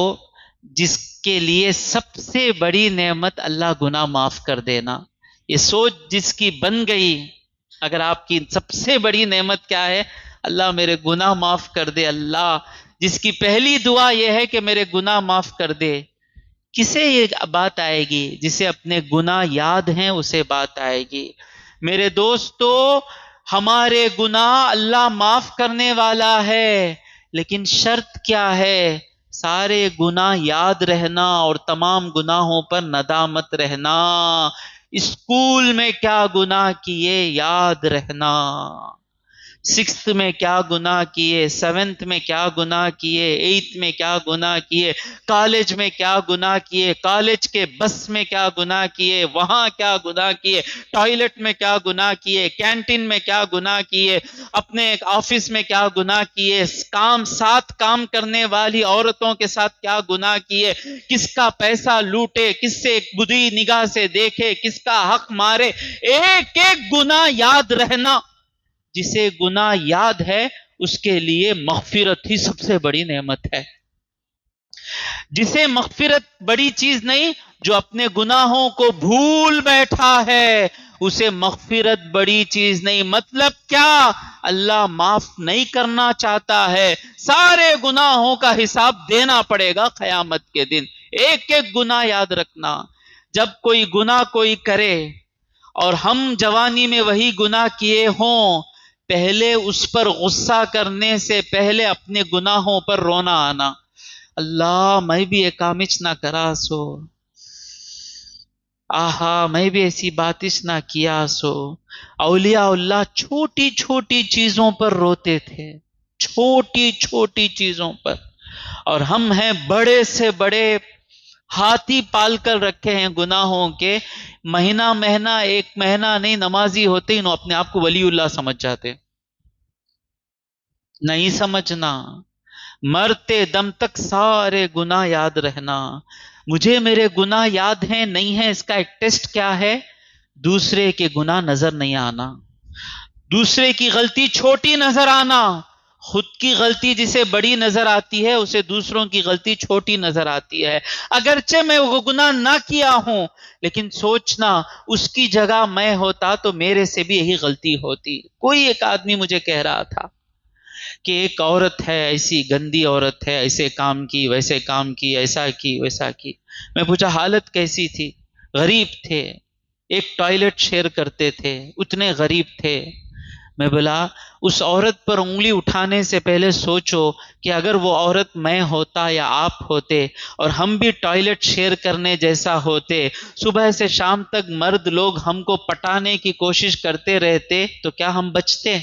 جس کے لیے سب سے بڑی نعمت اللہ گناہ معاف کر دینا. یہ سوچ جس کی بن گئی، اگر آپ کی سب سے بڑی نعمت کیا ہے، اللہ میرے گناہ معاف کر دے، اللہ جس کی پہلی دعا یہ ہے کہ میرے گناہ معاف کر دے، کسے یہ بات آئے گی؟ جسے اپنے گناہ یاد ہیں اسے بات آئے گی. میرے دوستو، ہمارے گناہ اللہ معاف کرنے والا ہے، لیکن شرط کیا ہے؟ سارے گناہ یاد رہنا اور تمام گناہوں پر ندامت رہنا. اسکول میں کیا گناہ کیے یاد رہنا، سکستھ میں کیا گناہ کیے، سیونتھ میں کیا گناہ کیے، ایٹھ میں کیا گناہ کیے، کالج میں کیا گناہ کیے، کالج کے بس میں کیا گناہ کیے، وہاں کیا گناہ کیے، ٹوائلٹ میں کیا گناہ کیے، کینٹین میں کیا گناہ کیے، اپنے آفس میں کیا گناہ کیے، ساتھ کام کرنے والی عورتوں کے ساتھ کیا گناہ کیے، کس کا پیسہ لوٹے، کس سے بری نگاہ سے دیکھے، کس کا حق مارے. ایک ایک گناہ یاد رہنا. جسے گناہ یاد ہے اس کے لیے مغفرت ہی سب سے بڑی نعمت ہے. جسے مغفرت بڑی چیز نہیں، جو اپنے گناہوں کو بھول بیٹھا ہے اسے مغفرت بڑی چیز نہیں. مطلب کیا؟ اللہ معاف نہیں کرنا چاہتا ہے، سارے گناہوں کا حساب دینا پڑے گا قیامت کے دن. ایک ایک گناہ یاد رکھنا. جب کوئی گناہ کوئی کرے اور ہم جوانی میں وہی گناہ کیے ہوں، پہلے اس پر غصہ کرنے سے پہلے اپنے گناہوں پر رونا آنا. اللہ میں بھی یہ کامچ نہ کرا سو، آہا میں بھی ایسی باتش نہ کیا سو. اولیاء اللہ چھوٹی چھوٹی چیزوں پر روتے تھے، چھوٹی چھوٹی چیزوں پر. اور ہم ہیں بڑے سے بڑے ہاتھی پال کر رکھے ہیں گناہوں کے. مہینہ ایک مہینہ نہیں نمازی ہوتے انہوں اپنے آپ کو ولی اللہ سمجھ جاتے. نہیں سمجھنا. مرتے دم تک سارے گناہ یاد رہنا. مجھے میرے گناہ یاد ہیں نہیں ہیں، اس کا ایک ٹیسٹ کیا ہے؟ دوسرے کے گناہ نظر نہیں آنا، دوسرے کی غلطی چھوٹی نظر آنا. خود کی غلطی جسے بڑی نظر آتی ہے اسے دوسروں کی غلطی چھوٹی نظر آتی ہے. اگرچہ میں وہ گناہ نہ کیا ہوں، لیکن سوچنا اس کی جگہ میں ہوتا تو میرے سے بھی یہی غلطی ہوتی. کوئی ایک آدمی مجھے کہہ رہا تھا کہ ایک عورت ہے، ایسی گندی عورت ہے، ایسے کام کی، ویسے کام کی، ایسا کی ویسا کی. میں پوچھا حالت کیسی تھی؟ غریب تھے، ایک ٹوائلٹ شیئر کرتے تھے، اتنے غریب تھے. میں بولا اس عورت پر انگلی اٹھانے سے پہلے سوچو کہ اگر وہ عورت میں ہوتا یا آپ ہوتے اور ہم بھی ٹوائلٹ شیئر کرنے جیسا ہوتے، صبح سے شام تک مرد لوگ ہم کو پٹانے کی کوشش کرتے رہتے تو کیا ہم بچتے؟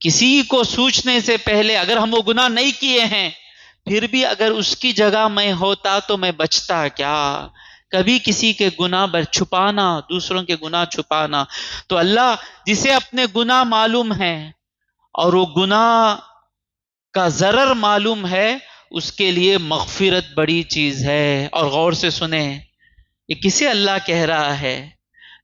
کسی کو سوچنے سے پہلے، اگر ہم وہ گناہ نہیں کیے ہیں پھر بھی اگر اس کی جگہ میں ہوتا تو میں بچتا کیا؟ کبھی کسی کے گناہ چھپانا، دوسروں کے گناہ چھپانا. تو اللہ جسے اپنے گناہ معلوم ہیں اور وہ گناہ کا ضرر معلوم ہے، اس کے لیے مغفرت بڑی چیز ہے۔ اور غور سے سنیں، یہ کسے اللہ کہہ رہا ہے؟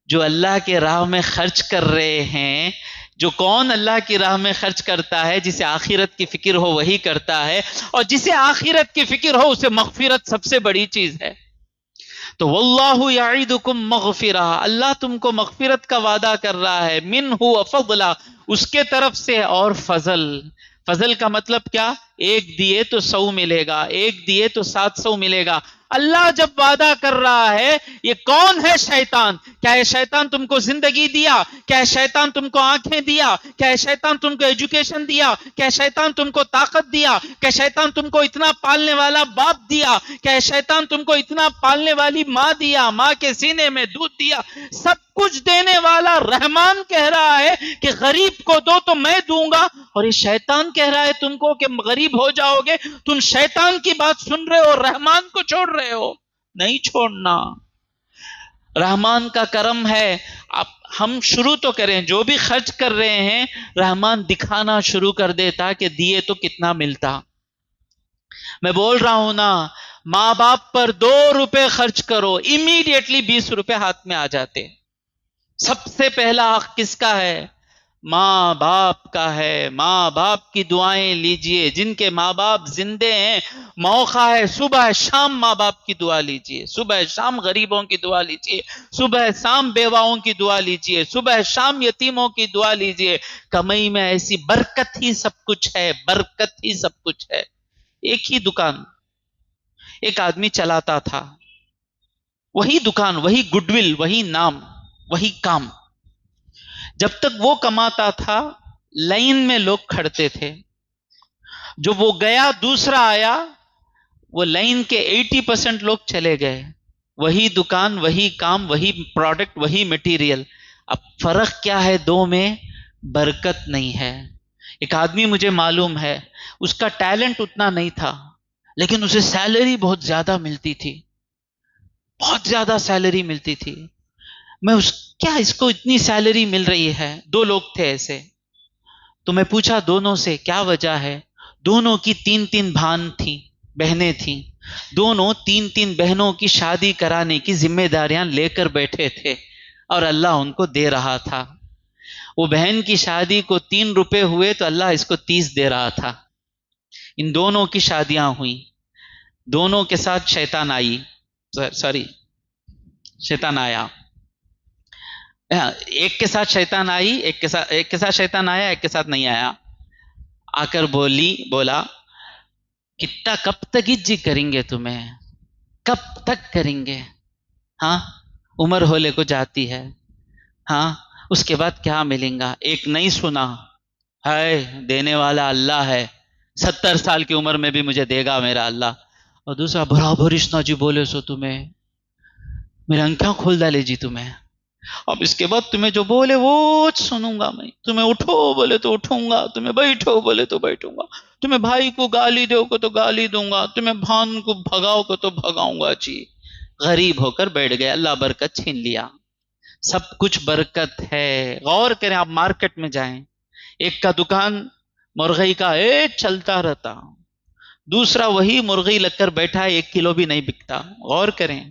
جو اللہ کے راہ میں خرچ کر رہے ہیں۔ جو کون اللہ کی راہ میں خرچ کرتا ہے؟ جسے آخرت کی فکر ہو وہی کرتا ہے، اور جسے آخرت کی فکر ہو اسے مغفرت سب سے بڑی چیز ہے۔ تو واللہ یعیدکم مغفرہ، اللہ تم کو مغفرت کا وعدہ کر رہا ہے، منہ وفضلا، اس کے طرف سے، اور فضل۔ فضل کا مطلب کیا؟ ایک دیے تو 100 ملے گا، ایک دیے تو 700 ملے گا۔ اللہ جب وعدہ کر رہا ہے، یہ کون ہے؟ شیطان۔ کیا یہ شیطان تم کو زندگی دیا؟ کیا شیطان تم کو آنکھیں دیا؟ کیا شیطان تم کو ایجوکیشن دیا؟ کیا شیطان تم کو طاقت دیا؟ کیا شیطان تم کو اتنا پالنے والا باپ دیا؟ کیا شیطان تم کو اتنا پالنے والی ماں دیا؟ ماں کے سینے میں دودھ دیا؟ سب کچھ دینے والا رحمان کہہ رہا ہے کہ غریب کو دو تو میں دوں گا، اور یہ شیطان کہہ رہا ہے تم کو کہ غریب ہو جاؤ گے۔ تم شیطان کی بات سن رہے ہو، رحمان کو چھوڑ رہے ہو۔ نہیں چھوڑنا، رحمان کا کرم ہے۔ اب ہم شروع تو کریں، جو بھی خرچ کر رہے ہیں رحمان دکھانا شروع کر دیتا کہ دیے تو کتنا ملتا۔ میں بول رہا ہوں نا، ماں باپ پر 2 روپے خرچ کرو، امیڈیٹلی 20 روپے ہاتھ میں آ جاتے۔ سب سے پہلا حق کس کا ہے؟ ماں باپ کا ہے۔ ماں باپ کی دعائیں لیجئے، جن کے ماں باپ زندے ہیں موقع ہے صبح شام ماں باپ کی دعا لیجئے، صبح شام غریبوں کی دعا لیجئے، صبح شام بیواؤں کی دعا لیجئے، صبح شام یتیموں کی دعا لیجئے۔ کمائی میں ایسی برکت ہی سب کچھ ہے، برکت ہی سب کچھ ہے۔ ایک ہی دکان ایک آدمی چلاتا تھا، وہی دکان، وہی گڈ ول، وہی نام، وہی کام۔ جب تک وہ کماتا تھا لائن میں لوگ کھڑتے تھے، جو وہ گیا دوسرا آیا، وہ لائن کے 80% لوگ چلے گئے۔ وہی دکان، وہی کام، وہی پروڈکٹ، وہی مٹیریل۔ اب فرق کیا ہے دو میں؟ برکت نہیں ہے۔ ایک آدمی مجھے معلوم ہے، اس کا ٹیلنٹ اتنا نہیں تھا، لیکن اسے سیلری بہت زیادہ ملتی تھی، بہت زیادہ سیلری ملتی تھی۔ میں کیا اس کو اتنی سیلری مل رہی ہے؟ 2 لوگ تھے ایسے، تو میں پوچھا دونوں سے کیا وجہ ہے؟ دونوں کی 3 بہن تھیں، دونوں 3 بہنوں کی شادی کرانے کی ذمہ داریاں لے کر بیٹھے تھے، اور اللہ ان کو دے رہا تھا۔ وہ بہن کی شادی کو 3 روپے ہوئے تو اللہ اس کو 30 دے رہا تھا۔ ان دونوں کی شادیاں ہوئیں، دونوں کے ساتھ شیطان آیا۔ ایک کے ساتھ شیطان آئی، ایک کے ساتھ شیطان آیا، ایک کے ساتھ نہیں آیا۔ آ کر بولا کتنا کب تک عزت کریں گے تمہیں؟ کب تک کریں گے؟ ہاں، عمر ہولے کو جاتی ہے، ہاں اس کے بعد کیا ملیں گا؟ ایک نہیں سنا ہے دینے والا اللہ ہے، 70 سال کی عمر میں بھی مجھے دے گا میرا اللہ۔ اور دوسرا برابر اشنا جی بولے سو تمہیں میرے انکھاں کھول ڈالے جی تمہیں، اب اس کے بعد تمہیں جو بولے وہ سنوں گا میں، تمہیں اٹھو بولے تو اٹھوں گا، تمہیں بیٹھو بولے تو بیٹھوں گا، تمہیں بھائی کو گالی دو کو تو گالی دوں گا، تمہیں بھان کو بھگاؤ کو تو بھگاؤں گا جی۔ غریب ہو کر بیٹھ گئے، اللہ برکت چھین لیا۔ سب کچھ برکت ہے۔ غور کریں، آپ مارکیٹ میں جائیں، ایک کا دکان مرغئی کا چلتا رہتا، دوسرا وہی مرغئی لگ کر بیٹھا ہے، 1 کلو بھی نہیں بکتا۔ غور کریں،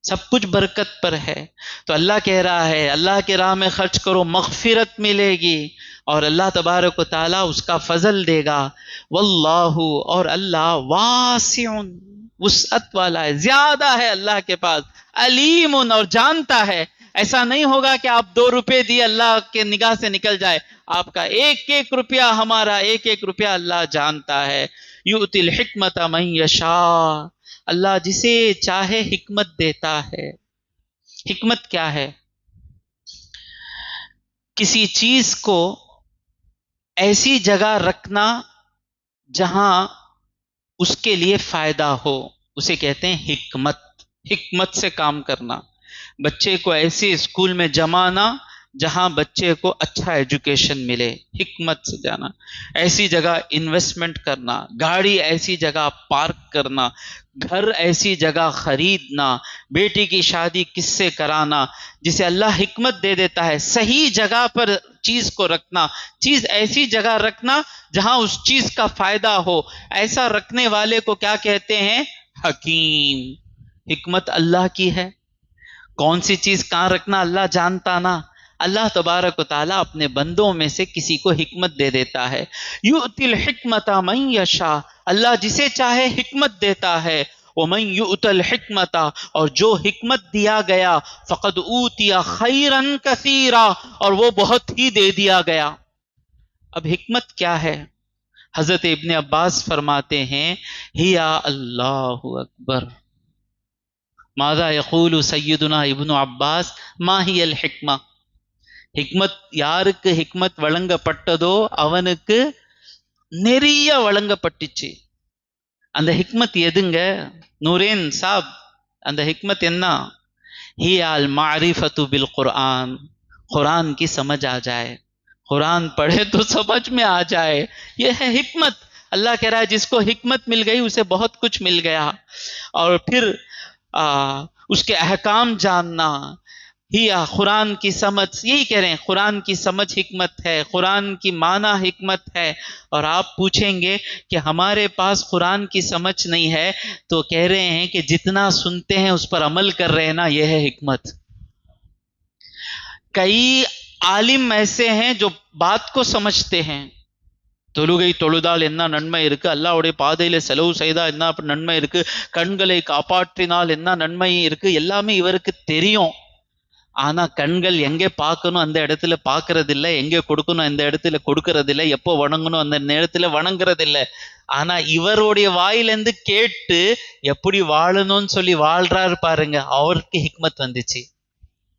سب کچھ برکت پر ہے۔ تو اللہ کہہ رہا ہے اللہ کے راہ میں خرچ کرو، مغفرت ملے گی، اور اللہ تبارک و تعالیٰ اس کا فضل دے گا۔ واللہ، اور اللہ واسع، وسعت والا ہے، زیادہ ہے اللہ کے پاس، علیم، اور جانتا ہے۔ ایسا نہیں ہوگا کہ آپ 2 روپے دیے اللہ کے نگاہ سے نکل جائے، آپ کا 1 روپیہ، ہمارا 1 روپیہ اللہ جانتا ہے۔ یؤتی الحکمت من یشاء، اللہ جسے چاہے حکمت دیتا ہے۔ حکمت کیا ہے؟ کسی چیز کو ایسی جگہ رکھنا جہاں اس کے لیے فائدہ ہو، اسے کہتے ہیں حکمت۔ حکمت سے کام کرنا۔ بچے کو ایسے اسکول میں جمانا جہاں بچے کو اچھا ایجوکیشن ملے، حکمت سے جانا، ایسی جگہ انویسٹمنٹ کرنا، گاڑی ایسی جگہ پارک کرنا، گھر ایسی جگہ خریدنا، بیٹی کی شادی کس سے کرانا، جسے اللہ حکمت دے دیتا ہے، صحیح جگہ پر چیز کو رکھنا، چیز ایسی جگہ رکھنا جہاں اس چیز کا فائدہ ہو، ایسا رکھنے والے کو کیا کہتے ہیں؟ حکیم۔ حکمت اللہ کی ہے، کون سی چیز کہاں رکھنا اللہ جانتا نا۔ اللہ تبارک و تعالیٰ اپنے بندوں میں سے کسی کو حکمت دے دیتا ہے۔ یؤتی الحکمت من یشاء، اللہ جسے چاہے حکمت دیتا ہے۔ ومن یؤت الحکمت، اور جو حکمت دیا گیا، فقد اوتی خیرا کثیرا، اور وہ بہت ہی دے دیا گیا۔ اب حکمت کیا ہے؟ حضرت ابن عباس فرماتے ہیں ہی اللہ اکبر، ماذا یقول سیدنا ابن عباس ما ہی الحکمہ، حکمت யாருக்கு ஹிக்மத் வழங்கப்பட்டதோ அவனுக்கு நிறைய வழங்கப்பட்டுச்சு. அந்த ஹிக்மத் எதுங்க நூரேன் சாப்? அந்த ஹிக்மت என்ன؟ ہی المعرفۃ بالقرآن، قرآن کی سمجھ آ جائے، قرآن پڑھے تو سمجھ میں آ جائے، یہ ہے حکمت۔ اللہ کہہ رہا ہے جس کو حکمت مل گئی اسے بہت کچھ مل گیا۔ اور پھر اس کے احکام جاننا، ہی قرآن کی سمجھ، یہی کہہ رہے ہیں قرآن کی سمجھ حکمت ہے، قرآن کی معنی حکمت ہے۔ اور آپ پوچھیں گے کہ ہمارے پاس قرآن کی سمجھ نہیں ہے، تو کہہ رہے ہیں کہ جتنا سنتے ہیں اس پر عمل کر رہے ہیں نا، یہ ہے حکمت۔ کئی عالم ایسے ہیں جو بات کو سمجھتے ہیں، தொழுகை தொழுதால் என்ன நன்மை இருக்கு, அல்லாஹ்வுடைய பாதையில செலவு செய்தா என்ன நன்மை இருக்கு, கண்களை காப்பாற்றினால் என்ன நன்மை இருக்கு, எல்லாமே இவருக்கு தெரியும். ஆனா கண்கள் எங்கே பார்க்கணும் அந்த இடத்துல பார்க்கறது இல்லை, எங்கே கொடுக்கணும் அந்த இடத்துல கொடுக்கறது இல்லை, எப்போ வணங்கணும் அந்த நேரத்துல வணங்குறது இல்லை. ஆனா இவருடைய வாயிலிருந்து கேட்டு எப்படி வாழணும்னு சொல்லி வாழ்றாரு பாருங்க, அவருக்கு ஹிக்மத் வந்துச்சு।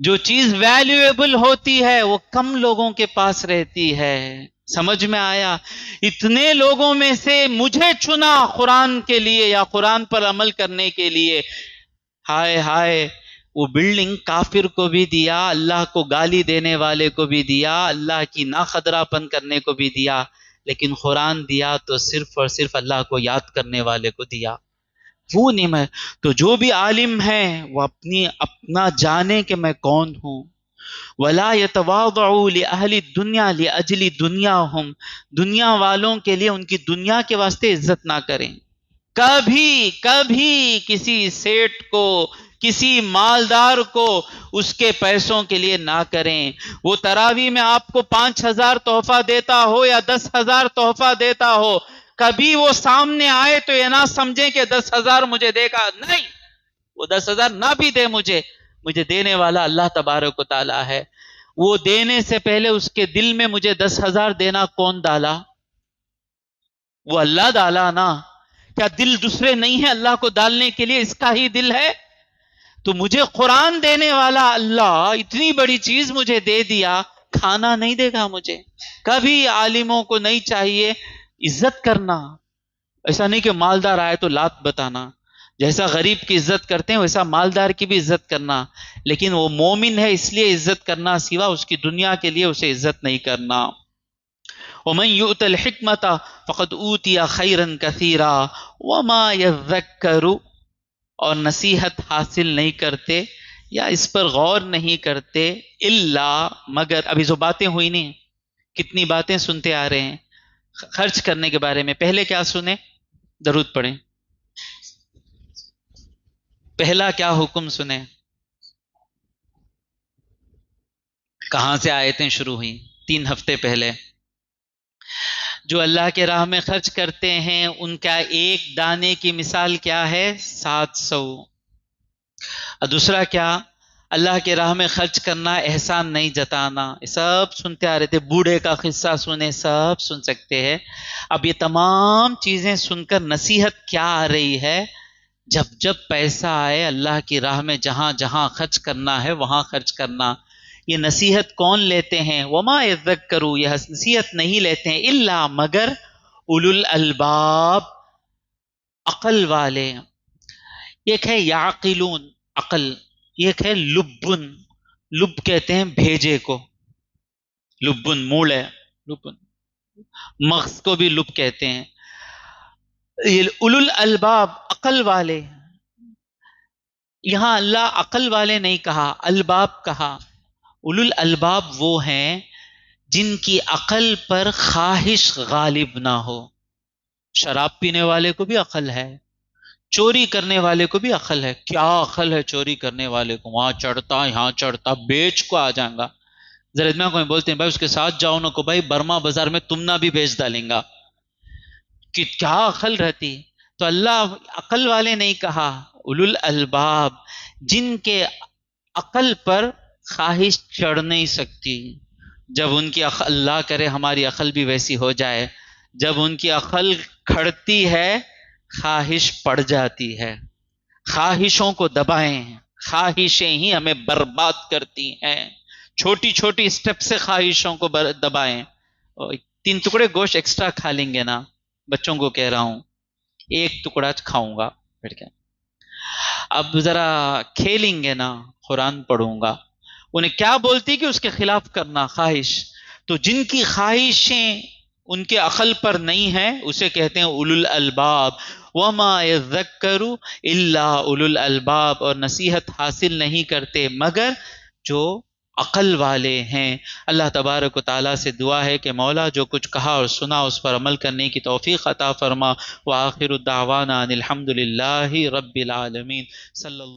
جو چیز ویلیویبل ہوتی ہے وہ کم لوگوں کے پاس رہتی ہے. سمجھ میں آیا؟ اتنے لوگوں میں سے مجھے چنا قرآن کے لیے یا قرآن پر عمل کرنے کے لیے. ہائے ہائے، وہ بلڈنگ کافر کو بھی دیا، اللہ کو گالی دینے والے کو بھی دیا، اللہ کی ناقدرہ پن کرنے کو بھی دیا، لیکن قرآن دیا تو صرف اور صرف اللہ کو یاد کرنے والے کو دیا. وہ نعمت. تو جو بھی عالم ہے وہ اپنا جانے کہ میں کون ہوں. وَلَا يَتَوَاضَعُوا لِأَهْلِ الدُّنْيَا لِأَجْلِ دُنْيَاهُمْ، دنیا والوں کے لیے ان کی دنیا کے واسطے عزت نہ کریں. کبھی کسی سیٹ کو، کسی مالدار کو اس کے پیسوں کے لیے نہ کریں. وہ تراویح میں آپ کو 5,000 تحفہ دیتا ہو یا 10,000 تحفہ دیتا ہو، کبھی وہ سامنے آئے تو یہ نہ سمجھیں کہ 10,000 مجھے دے گا. نہیں، وہ 10,000 نہ بھی دے مجھے دینے والا اللہ تبارک و تعالی ہے. وہ دینے سے پہلے اس کے دل میں مجھے 10,000 دینا کون ڈالا؟ وہ اللہ ڈالا نا. کیا دل دوسرے نہیں ہے اللہ کو ڈالنے کے لیے؟ اس کا ہی دل ہے. تو مجھے قرآن دینے والا اللہ اتنی بڑی چیز مجھے دے دیا، کھانا نہیں دے گا مجھے. کبھی عالموں کو نہیں چاہیے عزت کرنا. ایسا نہیں کہ مالدار آئے تو لات بتانا. جیسا غریب کی عزت کرتے ہیں ویسا مالدار کی بھی عزت کرنا، لیکن وہ مومن ہے اس لیے عزت کرنا، سوا اس کی دنیا کے لیے اسے عزت نہیں کرنا. وَمَنْ يُؤْتَ الْحِكْمَةَ فَقَدْ أُوتِيَ خَيْرًا كَثِيرًا وَمَا يَذَّكَّرُ، اور نصیحت حاصل نہیں کرتے یا اس پر غور نہیں کرتے الا مگر. ابھی جو باتیں ہوئی نہیں، کتنی باتیں سنتے آ رہے ہیں خرچ کرنے کے بارے میں. پہلے کیا سنے؟ درود پڑھیں. پہلا کیا حکم سنے؟ کہاں سے آیتیں شروع ہوئیں؟ 3 ہفتے پہلے. جو اللہ کے راہ میں خرچ کرتے ہیں ان کا ایک دانے کی مثال کیا ہے؟ 700. اور دوسرا کیا؟ اللہ کے راہ میں خرچ کرنا، احسان نہیں جتانا. سب سنتے آ رہے تھے. بوڑھے کا قصہ سنے، سب سن سکتے ہیں. اب یہ تمام چیزیں سن کر نصیحت کیا آ رہی ہے؟ جب پیسہ آئے اللہ کی راہ میں جہاں جہاں خرچ کرنا ہے وہاں خرچ کرنا. یہ نصیحت کون لیتے ہیں؟ وما یذکروا، یہ نصیحت نہیں لیتے ہیں الا مگر اولو الالباب، عقل والے. ایک ہے یعقلون، عقل. ایک ہے لبن، لب کہتے ہیں بھیجے کو. لبن موڑ ہے، لبن مغز کو بھی لب کہتے ہیں. اولو الالباب، عقل والے. یہاں اللہ عقل والے نہیں کہا، الباب کہا. اولو الالباب وہ ہیں جن کی عقل پر خواہش غالب نہ ہو. شراب پینے والے کو بھی عقل ہے، چوری کرنے والے کو بھی عقل ہے. کیا عقل ہے چوری کرنے والے کو؟ وہاں چڑھتا یہاں چڑھتا، بیچ کو آ جائیں گا. ذرا کو بولتے ہیں بھائی اس کے ساتھ جاؤ نا، کو بھائی برما بازار میں تم نہ بھی بیچ ڈالیں گا. کہ کیا عقل رہتی. تو اللہ عقل والے نہیں کہا، اولو الالباب جن کے عقل پر خواہش چڑھ نہیں سکتی. جب ان کی عقل، اللہ کرے ہماری عقل بھی ویسی ہو جائے، جب ان کی عقل کھڑتی ہے خواہش پڑ جاتی ہے. خواہشوں کو دبائیں، خواہشیں ہی ہمیں برباد کرتی ہیں. چھوٹی چھوٹی سٹیپ سے خواہشوں کو دبائیں. 3 ٹکڑے گوشت ایکسٹرا کھا لیں گے نا، بچوں کو کہہ رہا ہوں 1 ٹکڑا کھاؤں گا بیٹھ کے. اب ذرا کھیلیں گے نا، قرآن پڑھوں گا. انہیں کیا بولتی کہ اس کے خلاف کرنا، خواہش. تو جن کی خواہشیں ان کے عقل پر نہیں ہیں اسے کہتے ہیں اولو الالباب. وما یذکر الا اولو الالباب، اور نصیحت حاصل نہیں کرتے مگر جو عقل والے ہیں. اللہ تبارک و تعالیٰ سے دعا ہے کہ مولا جو کچھ کہا اور سنا اس پر عمل کرنے کی توفیق عطا فرما. وآخر دعوانا ان الحمد للہ رب العالمین. صلی اللہ